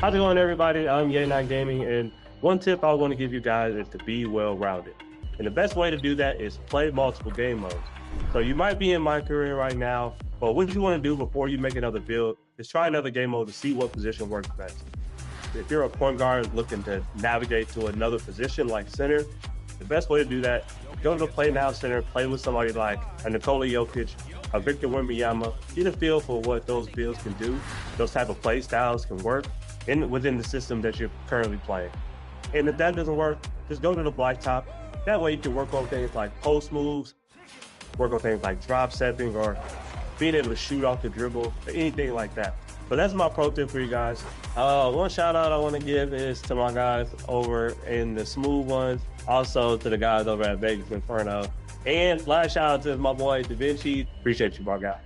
How's it going, everybody? I'm Yay9 Gaming, and one tip I want to give you guys is to be well-rounded. And the best way to do that is play multiple game modes. So you might be in my career right now, but what you want to do before you make another build is try another game mode to see what position works best. If you're a point guard looking to navigate to another position like center, the best way to do that, go to the Play Now Center, play with somebody like a Nikola Jokic, a Victor Wembanyama, get a feel for what those builds can do, those type of play styles can work within the system that you're currently playing. And if that doesn't work, just go to the blacktop. That way you can work on things like post moves, work on things like drop stepping, or being able to shoot off the dribble, or anything like that. But that's my pro tip for you guys. One shout out I want to give is to my guys over in the Smooth Ones, also to the guys over at Vegas Inferno. And last shout out to my boy Da Vinci. Appreciate you, my guy.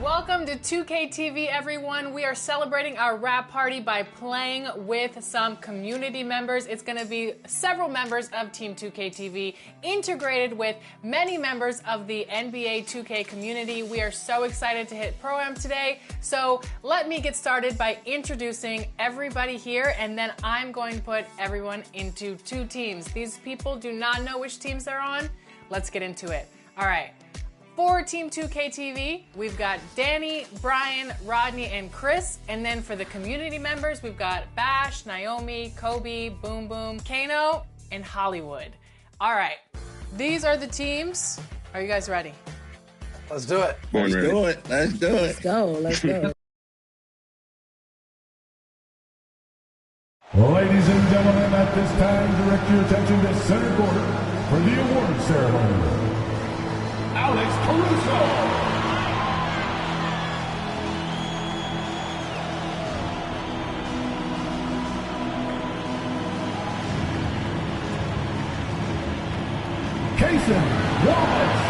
Welcome to 2K TV, everyone. We are celebrating our wrap party by playing with some community members. It's going to be several members of Team 2K TV integrated with many members of the NBA 2K community. We are so excited to hit Pro-Am today. So let me get started by introducing everybody here, and then I'm going to put everyone into two teams. These people do not know which teams they're on. Let's get into it. All right. For Team 2K TV, we've got Danny, Brian, Rodney, and Chris. And then for the community members, we've got Bash, Naomi, Kobe, Boom Boom, Kano, and Hollywood. All right, these are the teams. Are you guys ready? Let's do it. Let's do it. Let's do it. Let's go. Let's go. Ladies and gentlemen, at this time, direct your attention to center court for the award ceremony. Alex Caruso. Kason Wallace.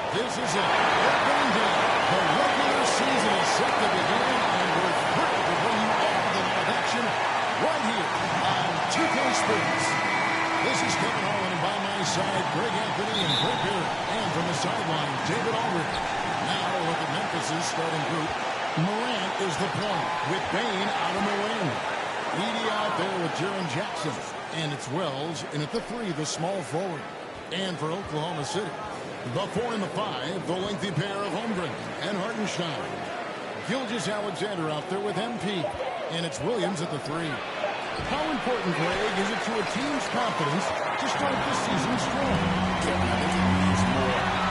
This is it. Opening day. The regular season is set to begin, and we're thrilled to bring you all the live action right here on 2K Sports. This is Kevin Holland, and by my side, Greg Anthony and Greg Barrett. And from the sideline, David Aldridge. Now look at Memphis' starting group. Morant is the point, with Bane out on the wing. Edey out there with Jaren Jackson. And it's Wells, and at the 3, the small forward. And for Oklahoma City, the 4 and the 5, the lengthy pair of Holmgren and Hartenstein. Gilgeous-Alexander out there with MP. And it's Williams at the 3. How important, Greg, is it to a team's confidence to start the season strong? Yeah, it means more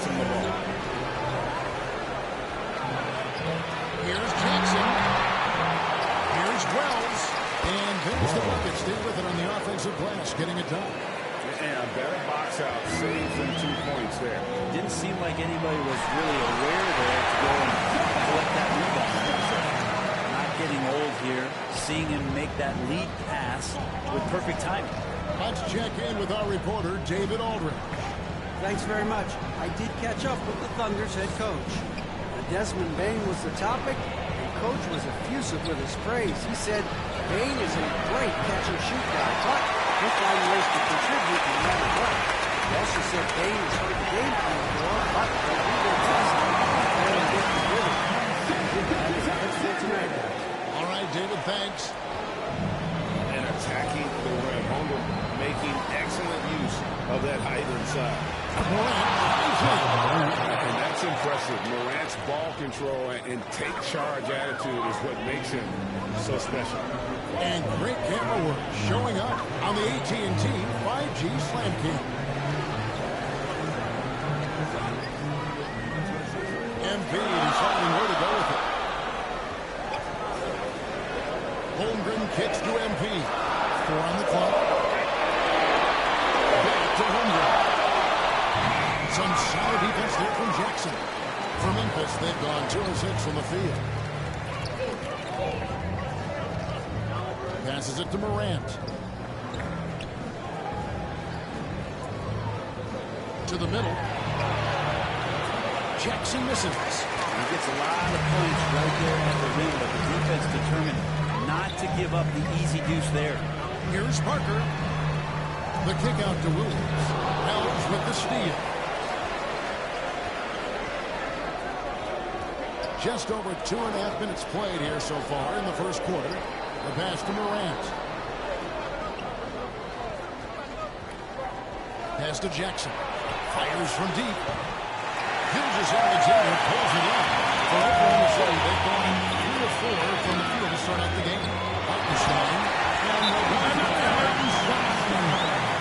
gets him the ball. Here's Jackson. Here's Wells. And there's the bucket. Stay with it on the offensive glass, getting it done. And a better box out saves them 2 points there. Didn't seem like anybody was really aware there to go and collect that rebound. Not getting old here. Seeing him make that lead pass with perfect timing. Let's check in with our reporter, David Aldridge. Thanks very much. I did catch up with the Thunder's head coach. Desmond Bain was the topic, and Coach was effusive with his praise. He said Bain is a great catch-and-shoot guy, but he'll find ways to contribute no matter what. He also said Bain has heard the game plan before, but they'll do their best and get the rhythm. That is how it's for tonight, guys. All right, David, thanks. And attacking the rim. Holmgren making excellent use of that height inside. And that's impressive. Morant's ball control and take charge attitude is what makes him so special. And great camera work showing up on the AT&T 5G Slam Cam. MP deciding where to go with it. Holmgren kicks to MP. 4 on the clock. Back to Holmgren. Some solid defense there from Jackson. For Memphis, they've gone 2 of 6 from the field. Passes it to Morant. To the middle. Jackson misses. He gets a lot of points right there at the rim, but the defense determined not to give up the easy deuce there. Here's Parker. The kick out to Williams. Ellis with the steal. Just over 2.5 minutes played here so far in the first quarter. The pass to Morant. Pass to Jackson. Fires from deep. Gilgeous-Alexander pulls it in. For Oklahoma City, they've gone 3 of 4 from the field to start out the game. Hartenstein.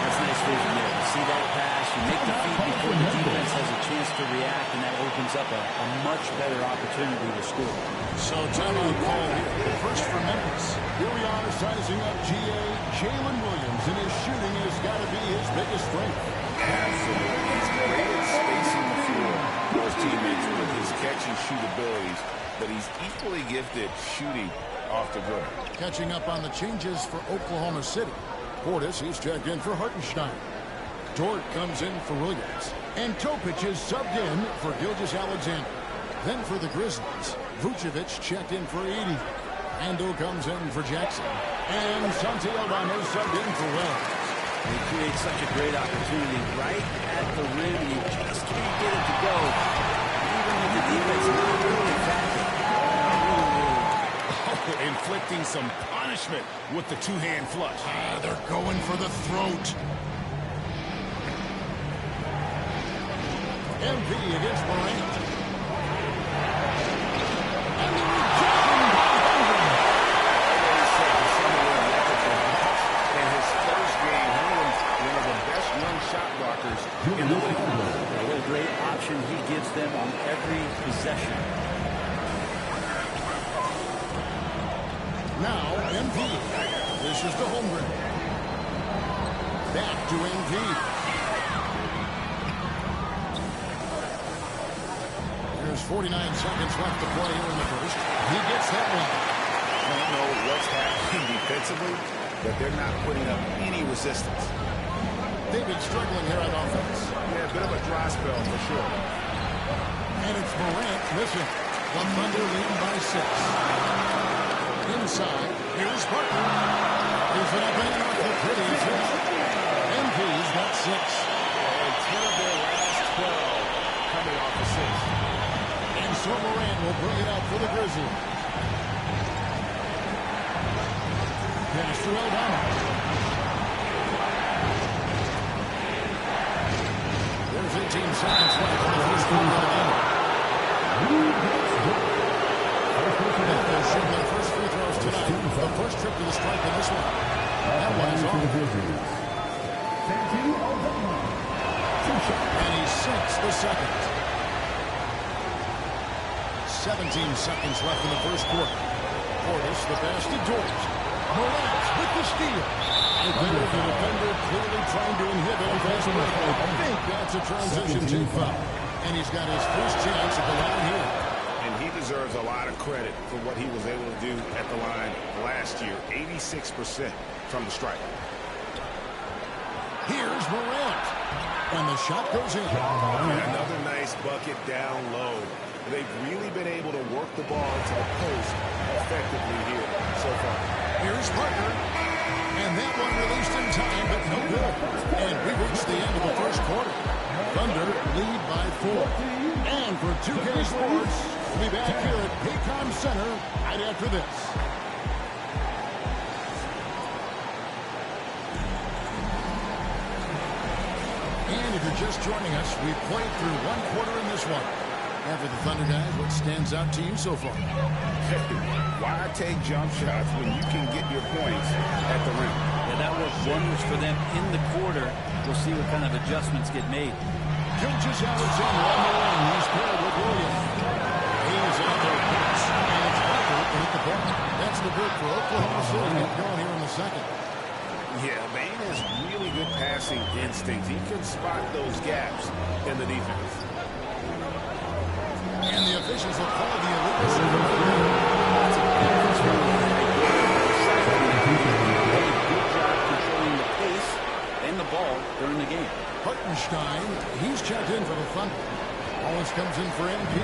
That's nice vision there. You see that pass, you make the feed before the defense has a chance to react, and that opens up a much better opportunity to score. So timeout call here. The first for Memphis. Here we are sizing up GA Jalen Williams, and his shooting has got to be his biggest strength. Absolutely. He's great at spacing the floor for his teammates with his catch and shoot abilities, but he's equally gifted shooting off the dribble. Catching up on the changes for Oklahoma City. Portis, he's checked in for Hartenstein. Dort comes in for Williams. And Topic is subbed in for Gilgeous-Alexander. Then for the Grizzlies, Vucevic checked in for Edey. Ando comes in for Jackson. And Santi Aldama subbed in for Wells. They create such a great opportunity right at the rim. You just can't get it to go. Even with the defense not really effective. Inflicting some punishment with the two-hand flush. They're going for the throat. MP against Morant. And the rejection by Holmgren. In his first game, Holmgren's one of the best young shot blockers in the league. What a great option he gives them on every possession. Now, MP. This is to Holmgren. Back to MP. There's 49 seconds left to play here in the first. He gets that one. I don't know what's happening defensively, but they're not putting up any resistance. They've been struggling here on offense. Yeah, a bit of a dry spell for sure. And it's Morant missing. The Thunder leading by 6. Inside, here's Parker. He's it up and off the pretty tip. MP's got 6. And 10 of their last 12 coming off the 6. And so Morant will bring it out for the Grizzlies. Pass to Aldama. There's 18 seconds left in the first quarter. They're shooting their first free throws tonight. The first trip to the stripe in this one. That one's off. And he sinks the the second. 17 seconds left in the first quarter. Portis, the pass to Dort. Morant with the steal. And there, the defender clearly trying to inhibit a fast break. I think that's a transition to foul. And he's got his first chance at the line here. And he deserves a lot of credit for what he was able to do at the line last year. 86% from the stripe. Here's Morant. And the shot goes in. And another nice bucket down low. They've really been able to work the ball to the post effectively here so far. Here's Parker. And that one released in time, but no good. And we reached the end of the first quarter. Thunder lead by 4. And for 2K Sports, we'll be back here at Paycom Center right after this. And if you're just joining us, we've played through one quarter in this one. And for the Thunder guys, what stands out to you so far? Why take jump shots when you can get your points at the rim? Yeah, that worked wonders for them in the quarter. We'll see what kind of adjustments get made. Gilgeous-Alexander on the wing. He's paired with Williams. He's on the pass. And it's Parker to hit the ball. That's the big for Oklahoma City. Get going here in the second. Yeah, Bane has really good passing instinct. He can spot those gaps in the defense. And the officials will call the illegal. Good job controlling the pace and the ball during the game. Hartenstein, he's checked in for the Thunder. Wallace comes in for MP.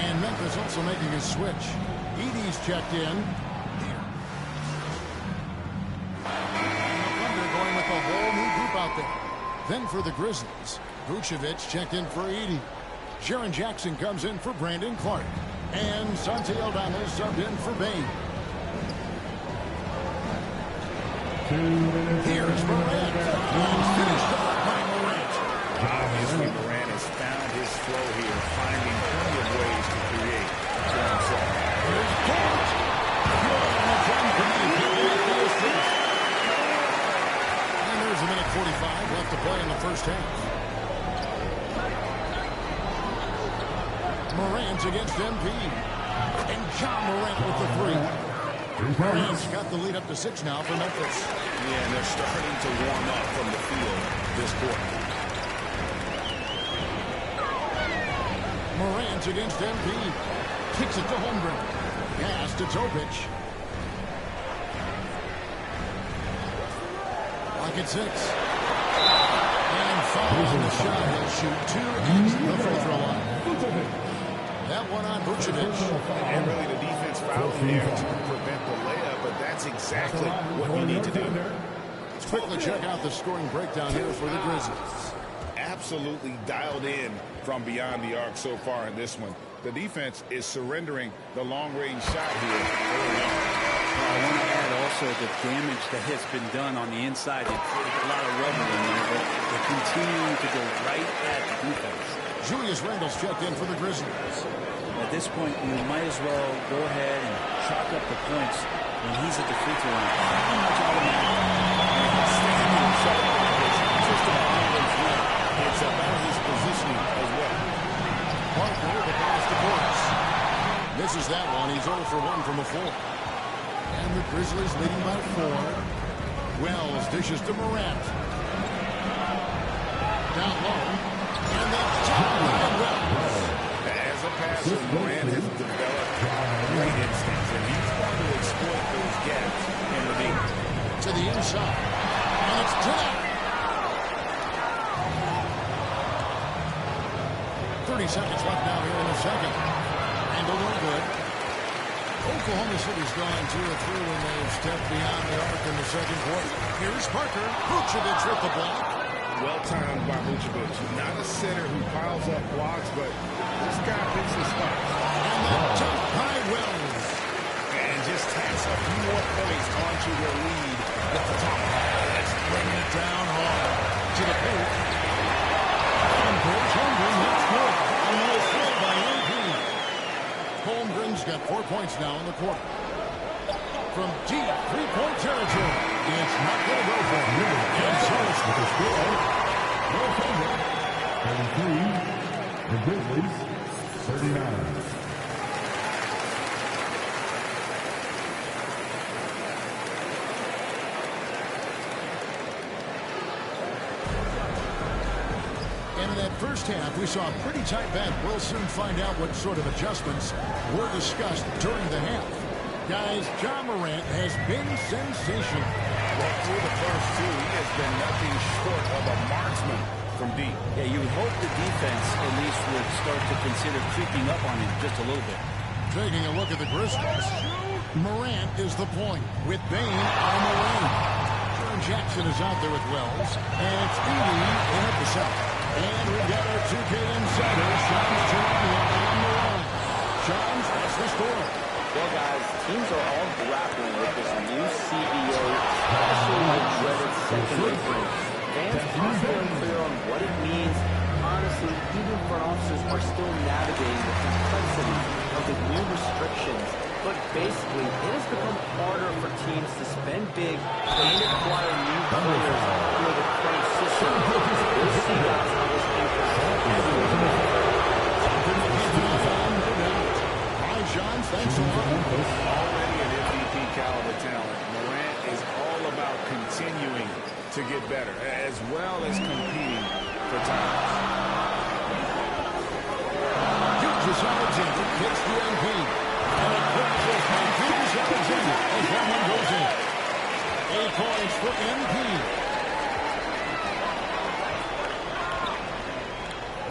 And Memphis also making his switch. Edey's checked in. The Thunder going with a whole new group out there. Then for the Grizzlies, Vucevic checked in for Edey. Jaren Jackson comes in for Brandon Clark. And Santi Aldama subbed in for Bane. Here's Morant. And finished off by Morant. Obviously, Morant has found his flow here, finding plenty of ways to create for himself. Here's Dort. And there's a minute 45 left to play in the first half. Morant against MP. And John Morant with the 3. Morant's got the lead up to 6 now for Memphis. Yeah, and they're starting to warm up from the field this quarter. Morant against MP. Kicks it to Holmgren. Pass to Topic. Lock at 6. And foul on the shot. He'll shoot 2 at the free throw line. That one on Vucevic. And really the defense fouling there to prevent the layup, but that's exactly what you need to do. Let's quickly check out the scoring breakdown here for the Grizzlies. Absolutely dialed in from beyond the arc so far in this one. The defense is surrendering the long-range shot here early on. I want to add also the damage that has been done on the inside. It's a lot of rubber in there, but they're continuing to go right at the defense. Julius Randle's checked in for the Grizzlies. At this point, you might as well go ahead and chalk up the points when he's at the free throw line. Pretty much automatic. It's about his positioning as well. Parker, the pass to Portis. Misses that one. He's 0 for 1 from the floor. And the Grizzlies leading by 4. Wells dishes to Morant. Down low. And that's top by Wells. As a passer, Morant has developed great instincts, and he's going to exploit those gaps in the league. To the inside. And it's tied. 30 seconds left now here in the second. Handle no good. Oklahoma City's gone 2 of 3 when they've stepped beyond the arc in the second quarter. Here's Parker. Vucevic with the block. Well timed by Vucevic. Not a center who piles up blocks, but this guy picks the spots. And the dunk by Wells. And just tacks a few more points onto their lead at the top. Let's bring it down hard to the paint. And Coach Holmgren, that's good. And no throw by MP. Holmgren's got 4 points now in the quarter. From deep three-point territory, it's not going to go for him. And so it's with the score. 33, Grizzlies, 39. And in that first half, we saw a pretty tight battle. We'll soon find out what sort of adjustments were discussed during the half. Guys, Ja Morant has been sensational. Well, through the first two, he has been nothing short of a marksman from deep. Yeah, you would hope the defense at least would start to consider creeping up on him just a little bit. Taking a look at the Grizzlies. Morant is the point with Bane on the wing. Jaren Jackson is out there with Wells. And it's Edey in at the center. And we've got our 2K insider, Shams Charania, on the line. Shams, that's the score. Well, guys, teams are all grappling with this new CBA, especially the dreaded second apron. Fans are still unclear on what it means. Honestly, even front officers are still navigating the complexity of the new restrictions. But basically, it has become harder for teams to spend big and acquire new players through the current system. We'll see, guys, how this impacts everyone. Johns, thanks a lot. Already an MVP caliber talent, Morant is all about continuing to get better, as well as competing for time. Gilgeous Alexander gets the MP. And a quick kick by Gilgeous Alexander as that one goes in. 8 points for MP.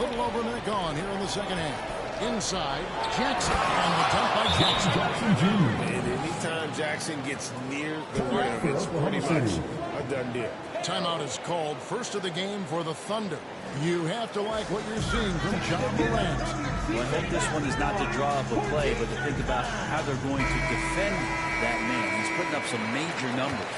Little over a minute gone here in the second half. Inside, Jackson, and the dunk by Jackson. And anytime Jackson gets near the rim, it's pretty much a done deal. Timeout is called. First of the game for the Thunder. You have to like what you're seeing from Ja Morant. Well, I hope this one is not to draw up a play, but to think about how they're going to defend that man. He's putting up some major numbers.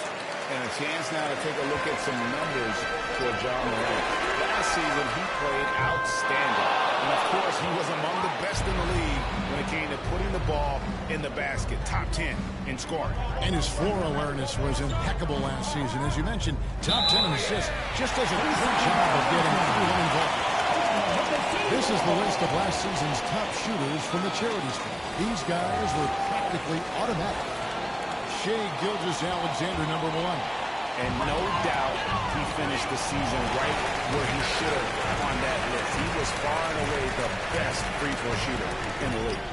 And a chance now to take a look at some numbers for Ja Morant. Last season, he played outstanding. And, of course, he was among the best in the league when it came to putting the ball in the basket. Top 10 in scoring. And his floor awareness was impeccable last season. As you mentioned, top 10 in assists. Just does a great job of getting everyone involved. This is the list of last season's top shooters from the charity street. These guys were practically automatic. Shai Gilgeous-Alexander, number 1. And no doubt he finished the season right where he should have on that list. He was far and away the best free throw shooter in the league.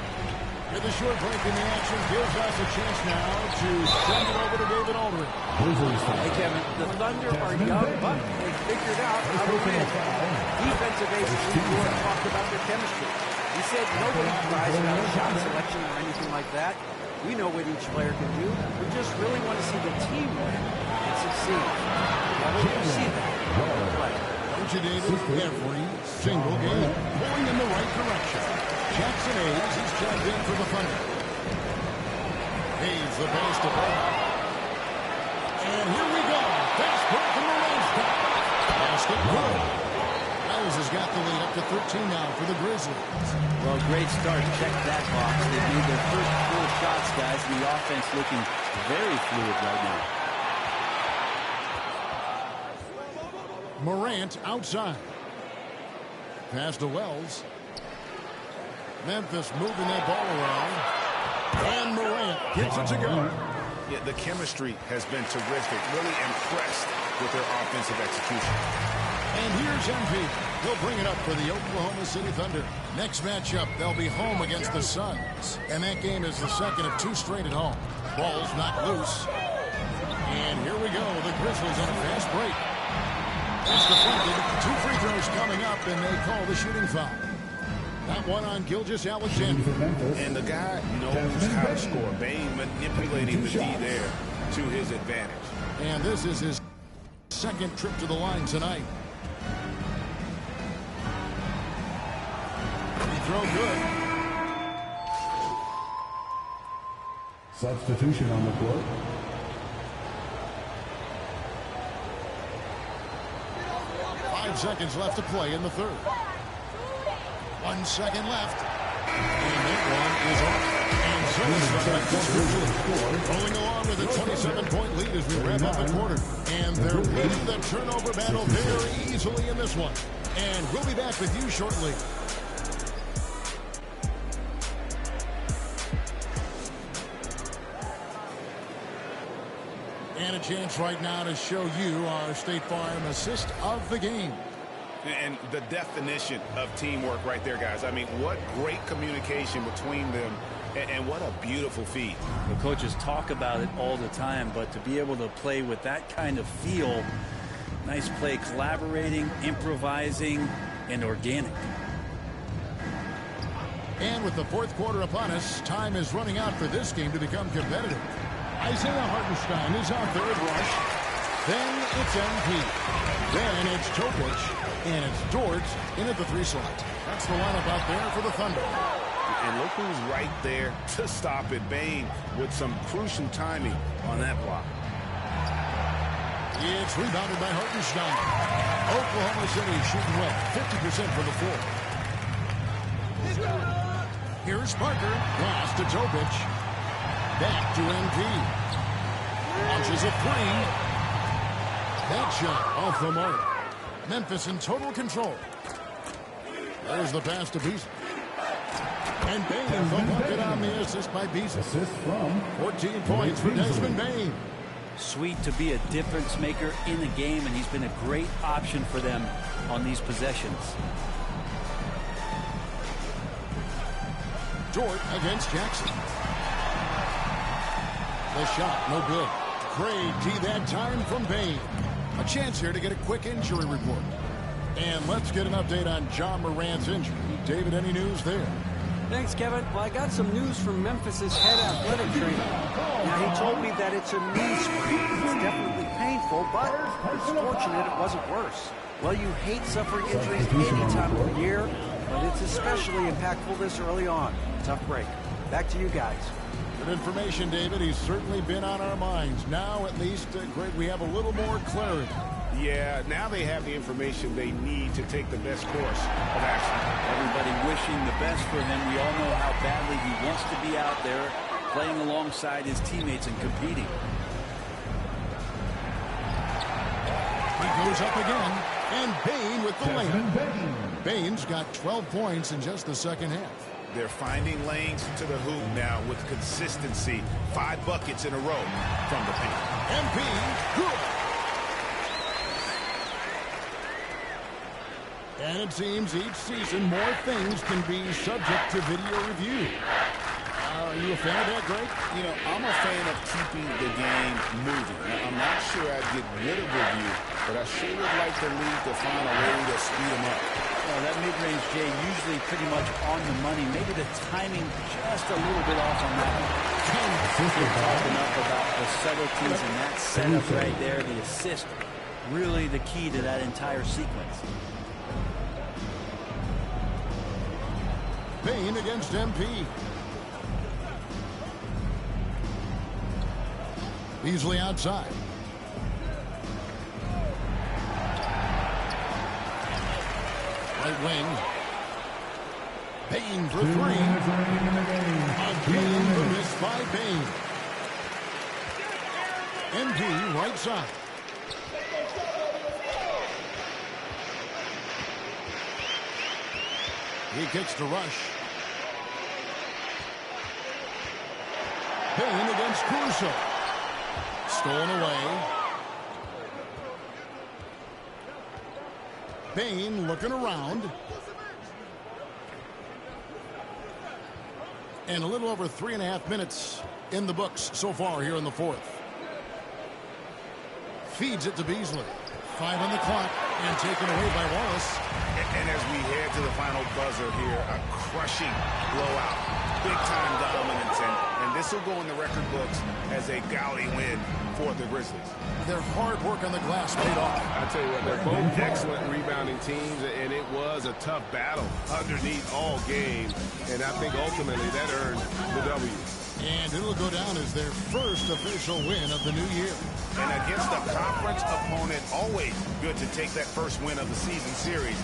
With a short break in the action gives us a chance now to send it over to David Aldridge. Hey, Kevin, the Thunder are young, but they figured out how to win. Defensive ace Steve Gore talked about their chemistry. He said nobody cries about shot selection or anything like that. We know what each player can do. We just really want to see the team win and succeed. Now, we'll see that. Coach David, every single game going in the right direction. Jackson Hayes is checked in for the Thunder. Hayes the pass to Ball. And here we go. Fast break from the left. Basket good. Hayes has got the lead up to 13 now for the Grizzlies. Well, great start. Check that box. They made their first 4 shots, guys, and the offense looking very fluid right now. Morant outside. Pass to Wells. Memphis moving that ball around. And Morant gets it to go. Yeah, the chemistry has been terrific. Really impressed with their offensive execution. And here's MP. He'll bring it up for the Oklahoma City Thunder. Next matchup, they'll be home against the Suns. And that game is the second of 2 straight at home. Ball's knocked loose. And here we go. The Grizzlies on a fast break. It's deflected. 2 free throws coming up, and they call the shooting foul. That one on Gilgeous-Alexander. And the guy knows how to score. Bane manipulating the D there to his advantage. And this is his second trip to the line tonight. Free throw good. Substitution on the court. Seconds left to play in the third. 1 second left. And that one is off. And so rolling along with a 27-point lead as we wrap up the quarter. And they're winning the turnover battle very easily in this one. And we'll be back with you shortly. And a chance right now to show you our State Farm assist of the game. And the definition of teamwork right there, guys. I mean, what great communication between them, and what a beautiful feed. The coaches talk about it all the time, but to be able to play with that kind of feel, nice play, collaborating, improvising, and organic. And with the fourth quarter upon us, time is running out for this game to become competitive. Isaiah Hartenstein is out there at rush. Then it's MP. Then it's Topic. And it's Dort in at the 3 slot. That's the lineup out there for the Thunder. And look who's right there to stop it. Bain with some crucial timing on that block. It's rebounded by Hartenstein. Oklahoma City shooting well, 50% from the floor. Here's Parker. Pass to Topic. Back to MP. Launches a 3. That shot off the mark. Memphis in total control. There's the pass to Beasley. And Bain the bucket on the assist by Beasley. 14 points for Desmond Bain. Sweet to be a difference maker in the game, and he's been a great option for them on these possessions. Dort against Jackson. The shot, no good. Great D that time from Bain. A chance here to get a quick injury report. And let's get an update on John Morant's injury. David, any news there? Thanks, Kevin. Well, I got some news from Memphis's head athletic trainer. Now, he told me that it's a knee sprain. It's definitely painful, but it's fortunate it wasn't worse. Well, you hate suffering injuries any time of the year, but it's especially impactful this early on. Tough break. Back to you guys. Good information, David. He's certainly been on our minds. Now, at least, Greg, we have a little more clarity. Yeah, now they have the information they need to take the best course of action. Everybody wishing the best for him. We all know how badly he wants to be out there, playing alongside his teammates and competing. He goes up again, and Bain with the layup. Bain's got 12 points in just the second half. They're finding lanes to the hoop now with consistency. 5 buckets in a row from the paint. MP, good. And it seems each season more things can be subject to video review. Are you a fan of that, Greg? You know, I'm a fan of keeping the game moving. Now, I'm not sure I'd get rid of review, but I sure would like the league to find a way to speed them up. Well, that mid-range, Jay, usually pretty much on the money. Maybe the timing just a little bit off on that one. We've talked enough about the subtleties and that setup right there, the assist, really the key to that entire sequence. Bain against MP. Beasley outside. Right wing. Bain for 3. Again, the miss by Bain. MP right side. He kicks to Rush. Bain against Caruso. Stolen away. Bain looking around. And a little over 3.5 minutes in the books so far here in the fourth. Feeds it to Beasley. 5 on the clock and taken away by Wallace. And as we head to the final buzzer here, a crushing blowout. Big-time dominance, and this will go in the record books as a gaudy win for the Grizzlies. Their hard work on the glass paid off. I tell you what, they're both excellent rebounding teams, and it was a tough battle underneath all game, and I think ultimately that earned the W. And it'll go down as their first official win of the new year. And against a conference opponent, always good to take that first win of the season series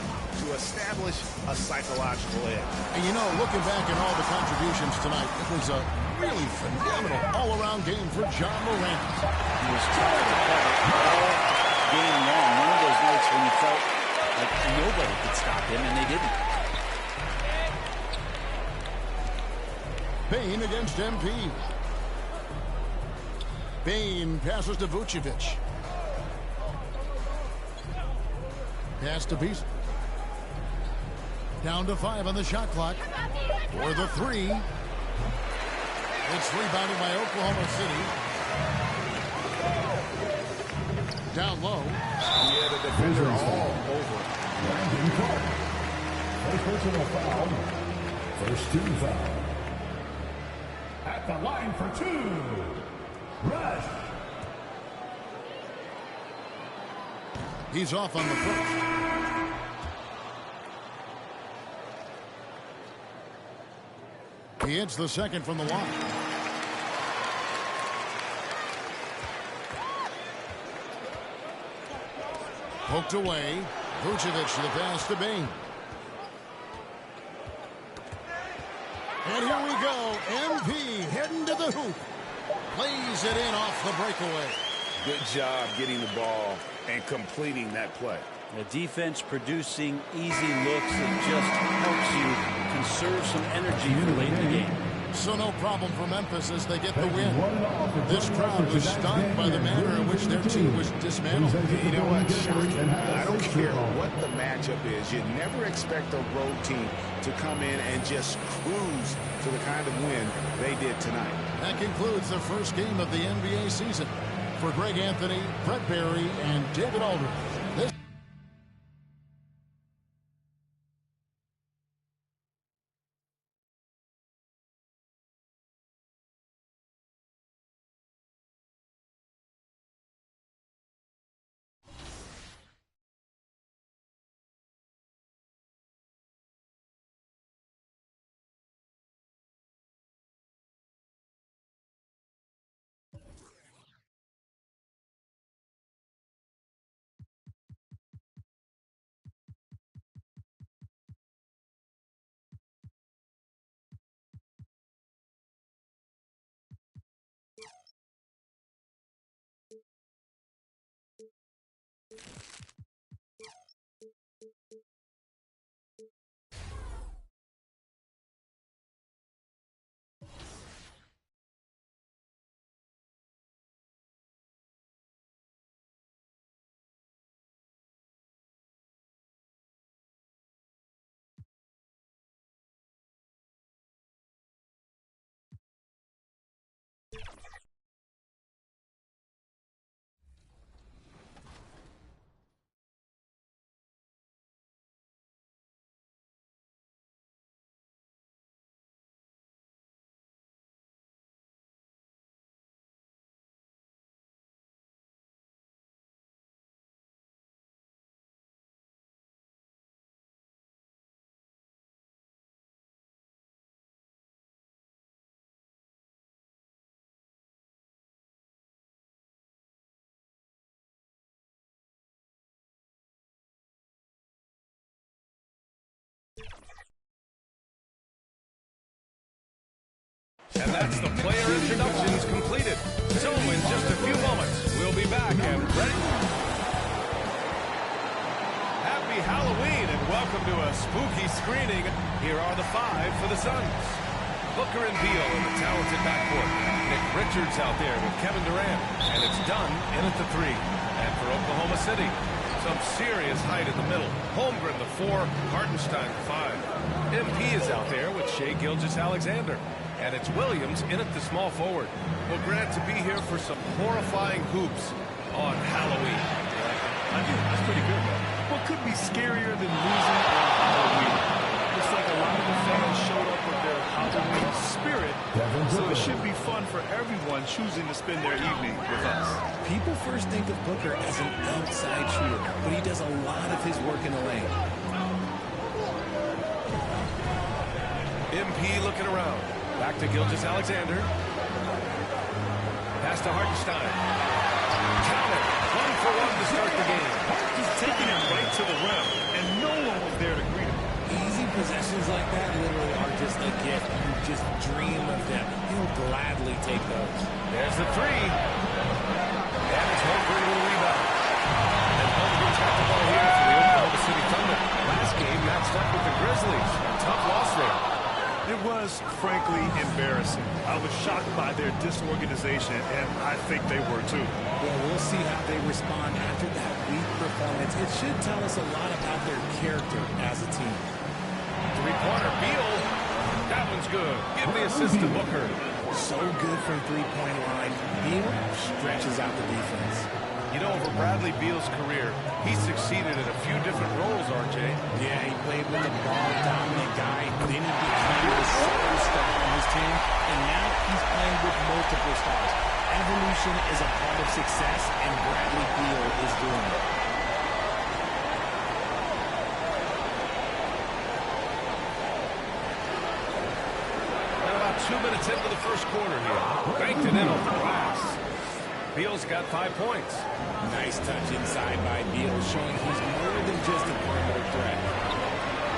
to establish a psychological edge. And you know, looking back at all the contributions tonight, it was a really phenomenal all-around game for John Morant. He was trying to cover all game long. One of those nights when he felt like nobody could stop him, and they didn't. Bain against MP. Bane passes to Vucevic. Pass to Beasley. Down to 5 on the shot clock. For the 3. It's rebounded by Oklahoma City. Down low. Yeah, the defender all over. Brandon Clark. First personal foul. First team foul. At the line for 2. Rush. He's off on the first. He hits the second from the line. Poked away. Vucevic to the pass to Bane. And here we go. MP heading to the hoop. Plays it in off the breakaway. Good job getting the ball and completing that play. The defense producing easy looks. It just helps you conserve some energy for late in the game. So no problem for Memphis as they get the win. This crowd was stunned by the manner in which their team was dismantled. You know what? I don't care what the matchup is. You never expect a road team to come in and just cruise to the kind of win they did tonight. That concludes the first game of the NBA season. For Greg Anthony, Brett Barry, and David Aldridge. This And that's the player introductions completed. So in just a few moments, we'll be back and ready. Happy Halloween and welcome to a spooky screening. Here are the 5 for the Suns. Booker and Beal in the talented backcourt. Nick Richards out there with Kevin Durant. And it's Dunn in at the 3. And for Oklahoma City, some serious height in the middle. Holmgren the 4, Hartenstein the 5. MP is out there with Shai Gilgeous-Alexander. And it's Williams in at the small forward. Well, glad to be here for some horrifying hoops on Halloween. I think that's pretty good, man. What could be scarier than losing on Halloween? Looks like a lot of the fans showed up with their Halloween spirit, so it should be fun for everyone choosing to spend their evening with us. People first think of Booker as an outside shooter, but he does a lot of his work in the lane. MP looking around. Back to Gilgeous-Alexander. Pass to Hartenstein. Count it. 1 for 1 to start the game. Hart just taking it right to the rim, and no one was there to greet him. Easy possessions like that literally are just a gift. You just dream of them. He'll gladly take those. There's the 3. And it's Holmgren with a rebound. And Holmgren's got the ball here for the Oklahoma City Thunder. Last game matched up with the Grizzlies. A tough loss there. It was, was, frankly, embarrassing. I was shocked by their disorganization, and I think they were too. Well, we'll see how they respond after that weak performance. It should tell us a lot about their character as a team. Three-pointer, Beal. That one's good. Give the assist to Booker. So good from three-point line. Beal stretches out the defense. You know, over Bradley Beal's career, he succeeded in a few different roles, RJ. Yeah, he played with a ball-dominant guy. Then he became the sole star on his team, and now he's playing with multiple stars. Evolution is a part of success, and Bradley Beal is doing it. And about 2 minutes into the first quarter here. Banked it in off the glass. Beal's got 5 points. Nice touch inside by Beal, showing he's more than just a perimeter threat.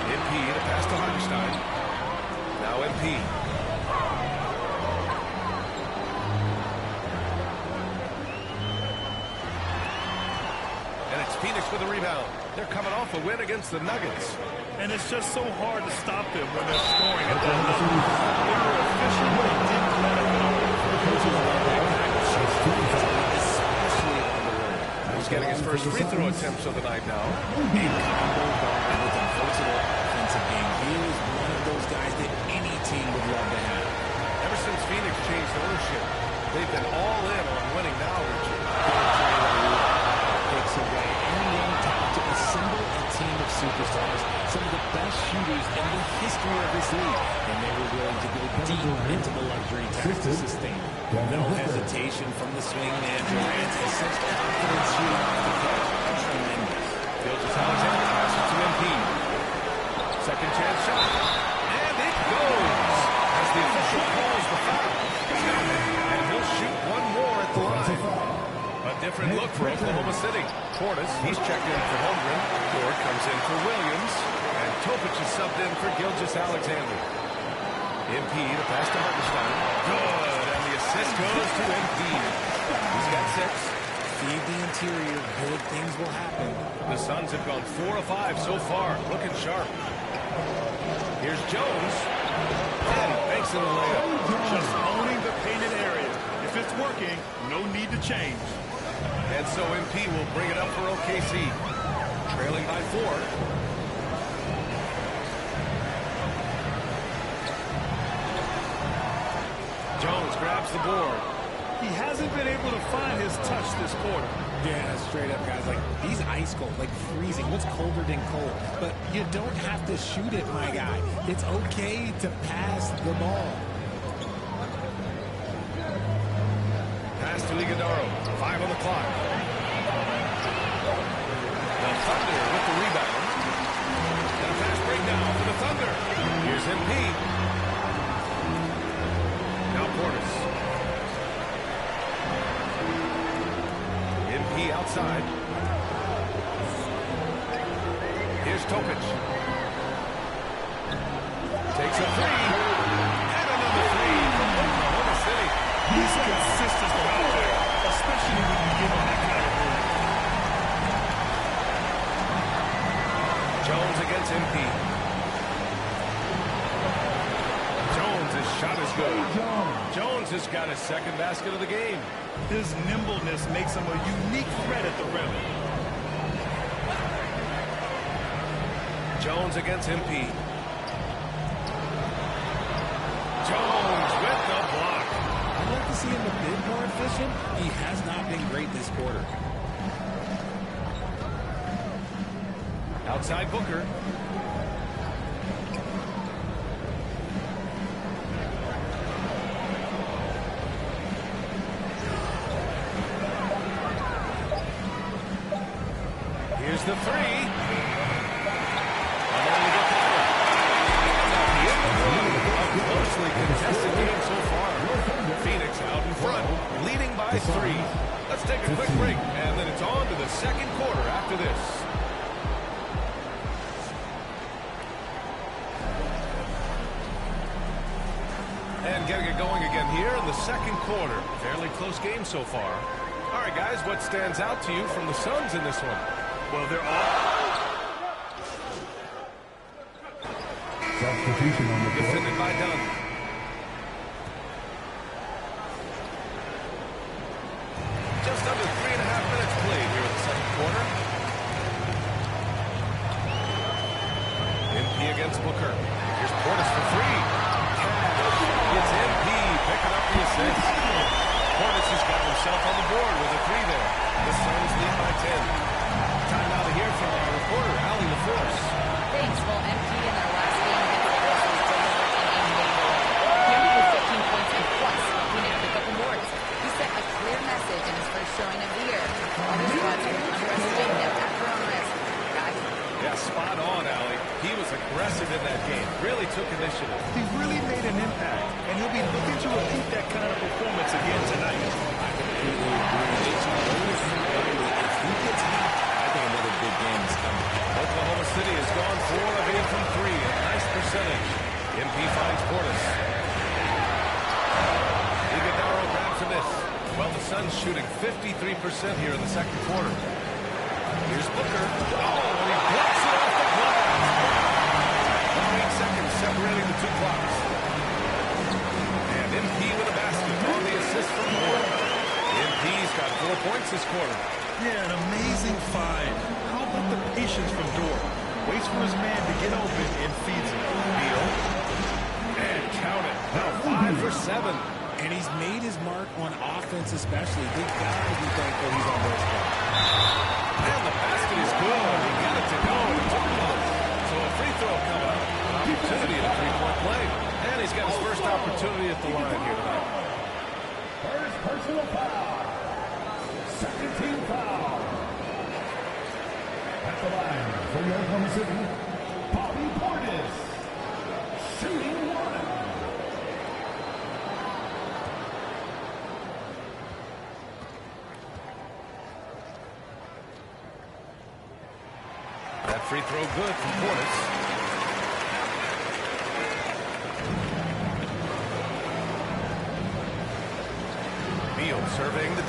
MP to pass to Hartenstein. Now MP. And it's Phoenix with the rebound. They're coming off a win against the Nuggets. And it's just so hard to stop them when they're scoring at that level. They were efficient, but they didn't let it go. He's getting his first free throw attempts of the night now. A combo guard with a versatile offensive game. He is one of those guys that any team would love to have. Ever since Phoenix changed ownership, they've been all in on winning now, Richard. Takes away any young talent to assemble a team of superstars. Some of the best shooters in the history of this league. And they were willing to go deep into the luxury tax to sustain. No hesitation from the swing man. Durant has such confidence shooting off the catch. Tremendous. Gilgeous-Alexander passes to MP. Second chance shot. And it goes. As the official calls the foul. And he'll shoot one more at the line. A different look for Oklahoma City. Portis, he's checked in for Holmgren. Ford comes in for Williams. And Topic is subbed in for Gilgeous-Alexander. MP to pass to Hartenstein. Good. And the assist goes to MP. He's got 6. Feed the interior. Good things will happen. The Suns have gone 4 of 5 so far. Looking sharp. Here's Jones. And he banks in the layup. Just owning the painted area. If it's working, no need to change. And so MP will bring it up for OKC. Trailing by 4. Jones grabs the board. He hasn't been able to find his touch this quarter. Yeah, straight up, guys. Like, he's ice cold, like freezing. What's colder than cold? But you don't have to shoot it, my guy. It's okay to pass the ball. Pass to Iguodala. 5 on the clock. The Thunder with the rebound. And a fast breakdown for the Thunder. Here's MP. Now Portis. MP outside. Here's Topic. Takes a 3. And another 3 from Oklahoma City. He's consistent out there, especially when you get on that kind of move. Jones against MP. Jones' shot is good. Jones has got his second basket of the game. His nimbleness makes him a unique threat at the rim. Jones against MP. Jones with the block. I'd like to see him a bit more efficient. He has not been great this quarter. Outside Booker. Here's the 3. A closely contested game so far. Phoenix out in front, leading by 3. Let's take a quick break, and then it's on to the second quarter after this. And getting it going again here in the second quarter. Fairly close game so far. All right, guys, what stands out to you from the Suns in this one? Well, they're all... Substitution on the floor. Defended by Dunn. really made an impact, and he'll be looking to repeat that kind of performance again tonight. I completely agree. It's noticeable early. If he gets hot, I think another big game is coming. Oklahoma City has gone 4 of 8 from 3. A nice percentage. MP finds Portis. Iguodala grabs a miss. Well, the Suns shooting 53% here in the second quarter. Here's Booker. Oh, and he blocks it off the glass. 8 seconds separating the two clocks. And MP with a basket on the assist from Moore. MP's got 4 points this quarter. Yeah, an amazing find. How about the patience from Dort? Waits for his man to get open and feeds him. Beal. And count it. Now 5 for 7. And he's made his mark on offense especially. They got to be thankful he's on those spots. And the basket is good. He got it to go. It took close. So a free throw coming up. Opportunity at a three-point play. And he's got his first opportunity at the line here tonight. First personal foul. Second team foul. At the line for the Oklahoma City, Bobby Portis. Shooting 1. That free throw good from Portis. Beal surveying the D.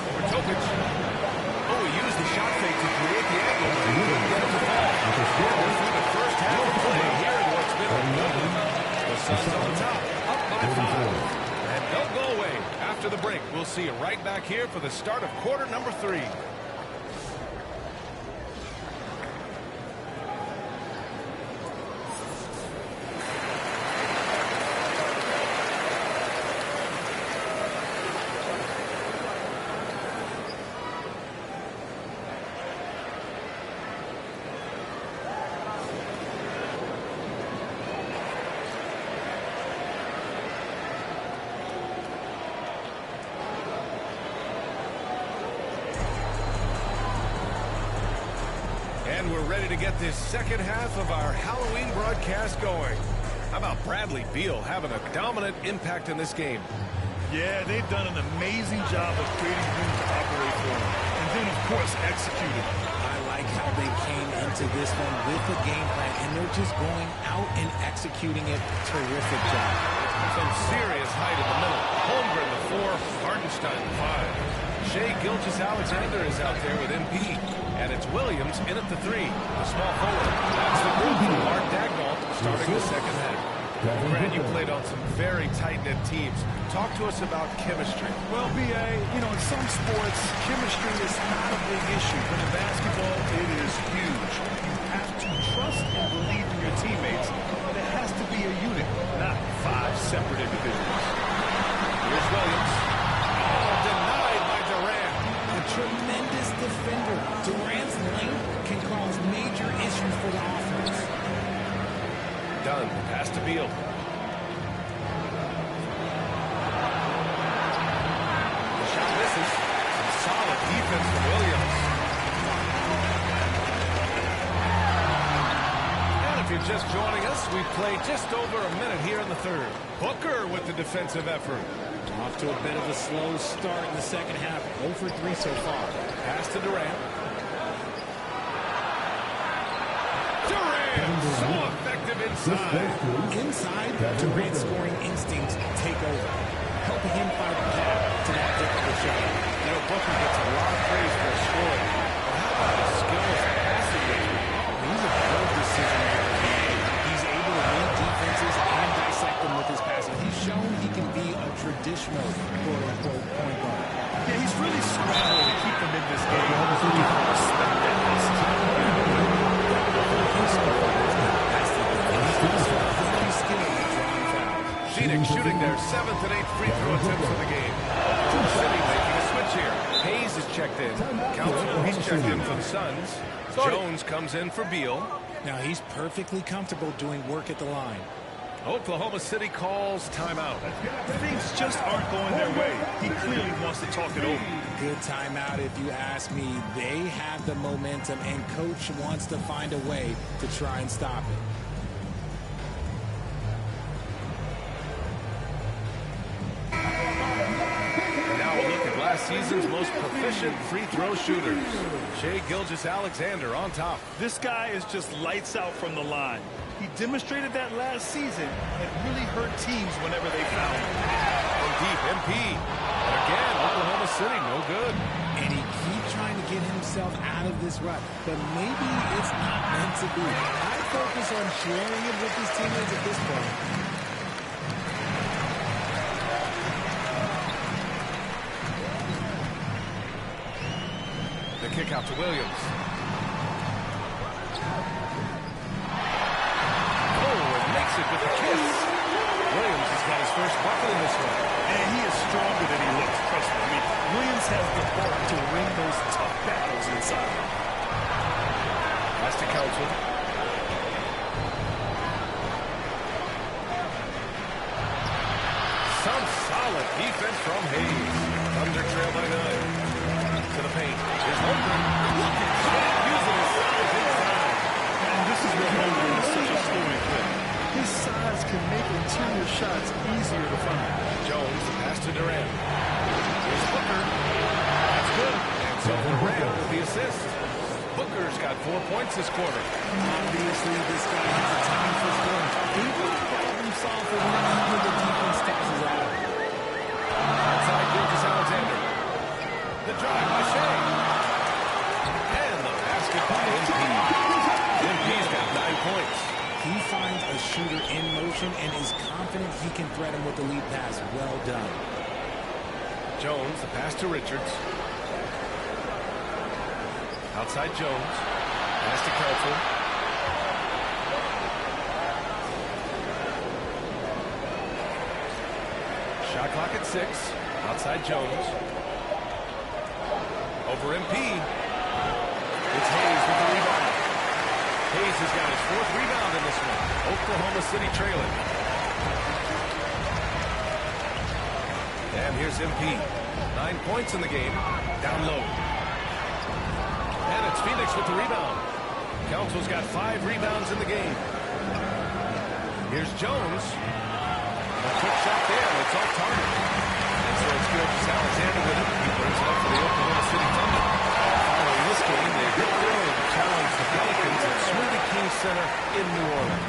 Over Tokic. Oh, he used the shot fake to create the angle, but he couldn't get it to fall. We're through the first half of play here in what's been a good one. The Suns on top, up by 5. And don't go away. After the break, we'll see you right back here for the start of quarter number 3. And we're ready to get this second half of our Halloween broadcast going. How about Bradley Beal having a dominant impact in this game? Yeah, they've done an amazing job of creating room to operate for him. And then, of course, executed. I like how they came into this one with a game plan, and they're just going out and executing it. Terrific job. Some serious height in the middle. Holmgren the 4, Hardenstein the 5. Shai Gilgeous-Alexander is out there with MP. And it's Williams in at the 3. The small forward. That's the group from Mark Dagnall starting the second half. Grant, you played on some very tight-knit teams. Talk to us about chemistry. Well, B.A., you know, in some sports, chemistry is not a big issue. But in basketball, it is huge. You have to trust and believe in your teammates. But it has to be a unit, not 5 separate individuals. Here's Williams. Oh, denied by Durant. A tremendous defender. Durant's length can cause major issues for the offense. Done. Pass to Beal. The shot misses. Some solid defense from Williams. And if you're just joining us, we've played just over a minute here in the third. Booker with the defensive effort. Off to a bit of a slow start in the second half. 0 for 3 so far. Pass to Durant. Durant, so effective inside. Inside, Durant's scoring instincts take over, helping him find a path to that difficult shot. You know, Booker gets a lot of praise for his scoring. But how about his skills passing it? He's a good decision maker. He's able to read defenses and dissect them with his passing. He's shown he can be a traditional quote-unquote point guard. Yeah, he's really scrambled to keep them in this game. Respect that Phoenix shooting their 7th and 8th free throw attempts of the game. City making a switch here. Hayes is checked in. Council, he's checked in for the Suns. Jones comes in for Beal. Now he's perfectly comfortable doing work at the line. Oklahoma City calls timeout. Things just aren't going their way. He clearly wants to talk it over. Good timeout if you ask me. They have the momentum, and Coach wants to find a way to try and stop it. And now a look at last season's most proficient free throw shooters. Shai Gilgeous-Alexander on top. This guy is just lights out from the line. He demonstrated that last season and really hurt teams whenever they found him. From deep, MP. And again, Oklahoma City, no good. And he keeps trying to get himself out of this rut, but maybe it's not meant to be. I focus on sharing it with his teammates at this point. The kick out to Williams. It with a kiss. Williams has got his first bucket in this one. And he is stronger than he looks, trust me. Williams has the heart to win those tough battles inside. That's to Council. Some solid defense from Hayes. Thunder trail by 9. To the paint. Here's Holmgren. Look at that. Using his size inside. And this is where Holmgren is such a scoring threat. His size can make interior shots easier to find. Jones, the pass to Durant. Here's Booker. That's good. And so Durant with the assist. Booker's got 4 points this quarter. Obviously, this guy has a time for scoring. Able to problem solve for when the defense tosses out. Outside Gilgeous-Alexander. The drive by Shai. And the basket by MP. MP's got 9 points. He finds a shooter in motion and is confident he can threat him with the lead pass. Well done. Jones, the pass to Richards. Outside Jones. Pass to Kelso. Shot clock at 6. Outside Jones. Over MP. It's Hayes with the rebound. Hayes has got his 4th rebound in this one. Oklahoma City trailing. And here's MP. 9 points in the game. Down low. And it's Phoenix with the rebound. Council's got 5 rebounds in the game. Here's Jones. A quick shot there. It's off target. And so it's Gilgeous-Alexander with it. He brings it up for the Oklahoma City Thunder. Following this game, they hit early to challenge the Pelicans at Smoothie King Center in New Orleans.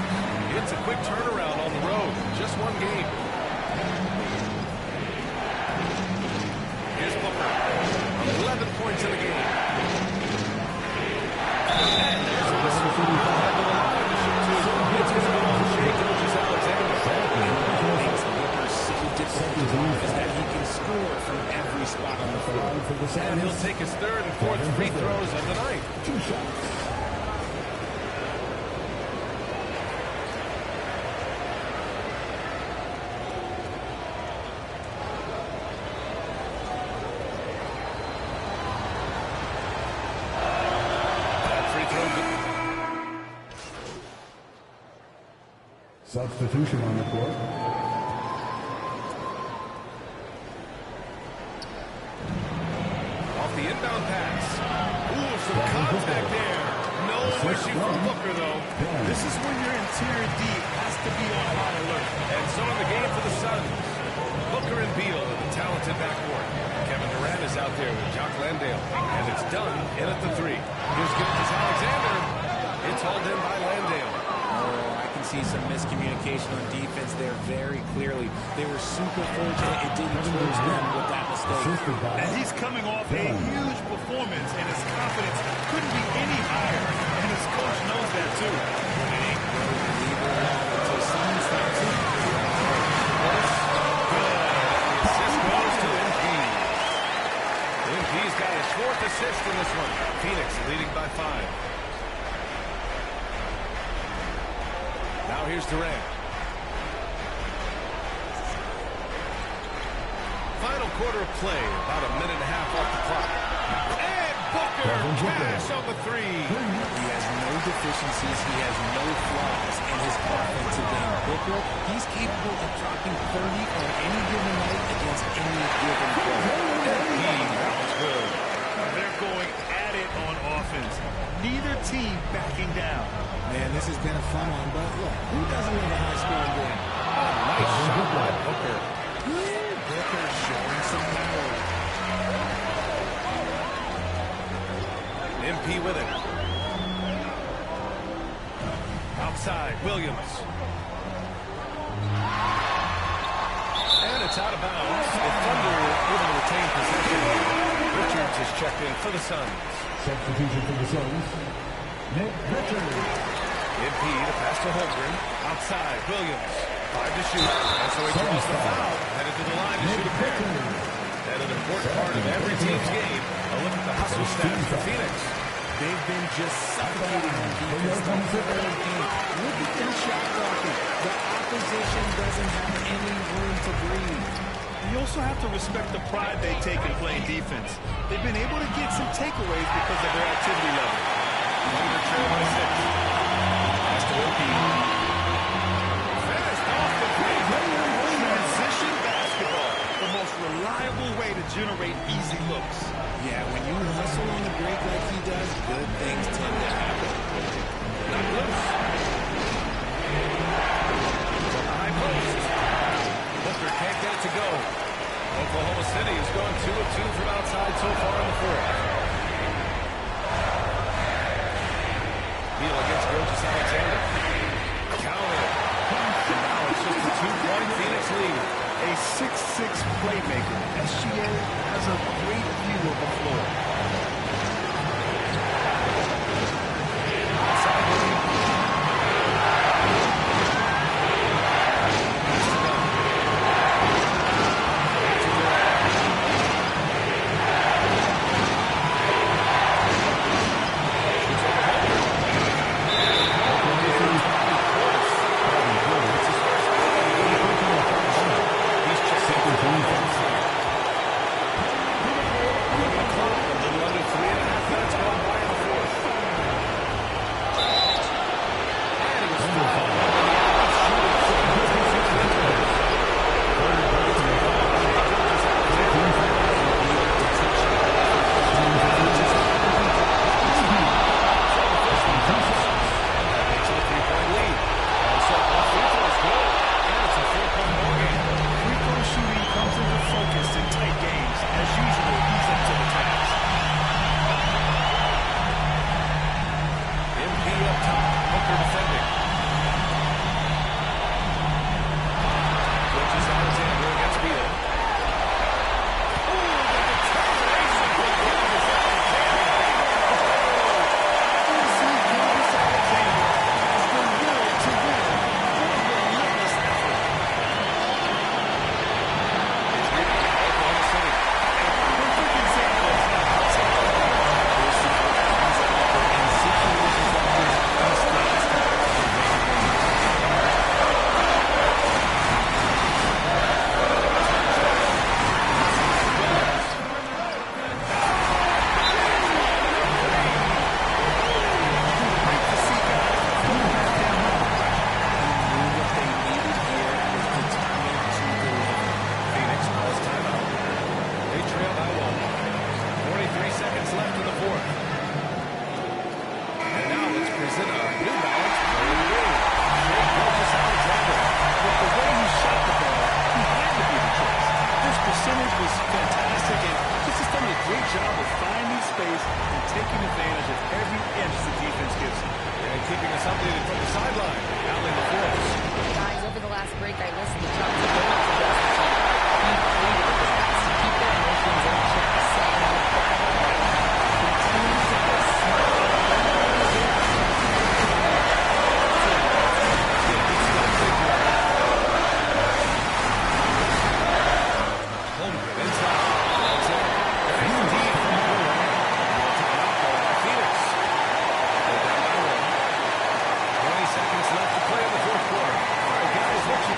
It's a quick turnaround on the road. Just 1 game. Here's Booker. 11 points in the game. And there's a whistle from the line to the line to shoot 2. It's going to go on Shai Gilgeous-Alexander. What makes Booker so difficult is that he can score from every spot on the floor. And he'll take his 3rd and 4th free throws of the night. 2 shots. Substitution on the court. Off the inbound pass. Ooh, some contact there. No issue from Booker, though. This is when your interior deep has to be on high alert. And so in the game for the Suns, Booker and Beal in the talented backcourt. Kevin Durant is out there with Jock Landale. And it's done in at the 3. Here's Gilgeous-Alexander. It's hauled in by Landale. See some miscommunication on defense there very clearly. They were super fortunate it didn't close them with that mistake. And he's coming off a huge performance, and his confidence couldn't be any higher. And his coach knows that too. Assist goes to MP. MP's got his 4th assist in this one. Phoenix leading by 5. Now here's Durant. Final quarter of play, about a minute and a half off the clock. And Booker, cash on the 3. He has no deficiencies. He has no flaws in his offensive game. Booker, he's capable of dropping 30 on any given night against any given player. That was good. They're going at it on offense. Neither team backing down. Man, this has been a fun one, but look, who doesn't love a high-scoring game? Nice shot by Booker. Booker showing some power. MP with it. Outside, Williams. And it's out of bounds. The Thunder able to retain possession. Richards is checked in for the Suns. Substitution for the Suns. Nick Richards. MP to pass to Holmgren. Outside, Williams. 5 to shoot. And so he draws the foul. Headed to the line to shoot a pair. And an important part of every team's game. A look at the hustle stats for Phoenix. They've been just suffocating on defense the whole game. Look at their shot blocking. The opposition doesn't have any room to breathe. You also have to respect the pride they take in playing defense. They've been able to get some takeaways because of their activity level. Thunder trail by 6. Pass to OP. Finished off the break. Transition basketball, the most reliable way to generate easy looks. Yeah, when you hustle on the break like he does, good things tend to happen. Not loose. To the high post. Booker can't get it to go. Oklahoma City has gone 2 of 2 from outside so far in the fourth. Beal against Gilgeous Alexander. Counter. And now it's just a 2-point Phoenix lead. A 6'6" playmaker. SGA has a great view of the floor.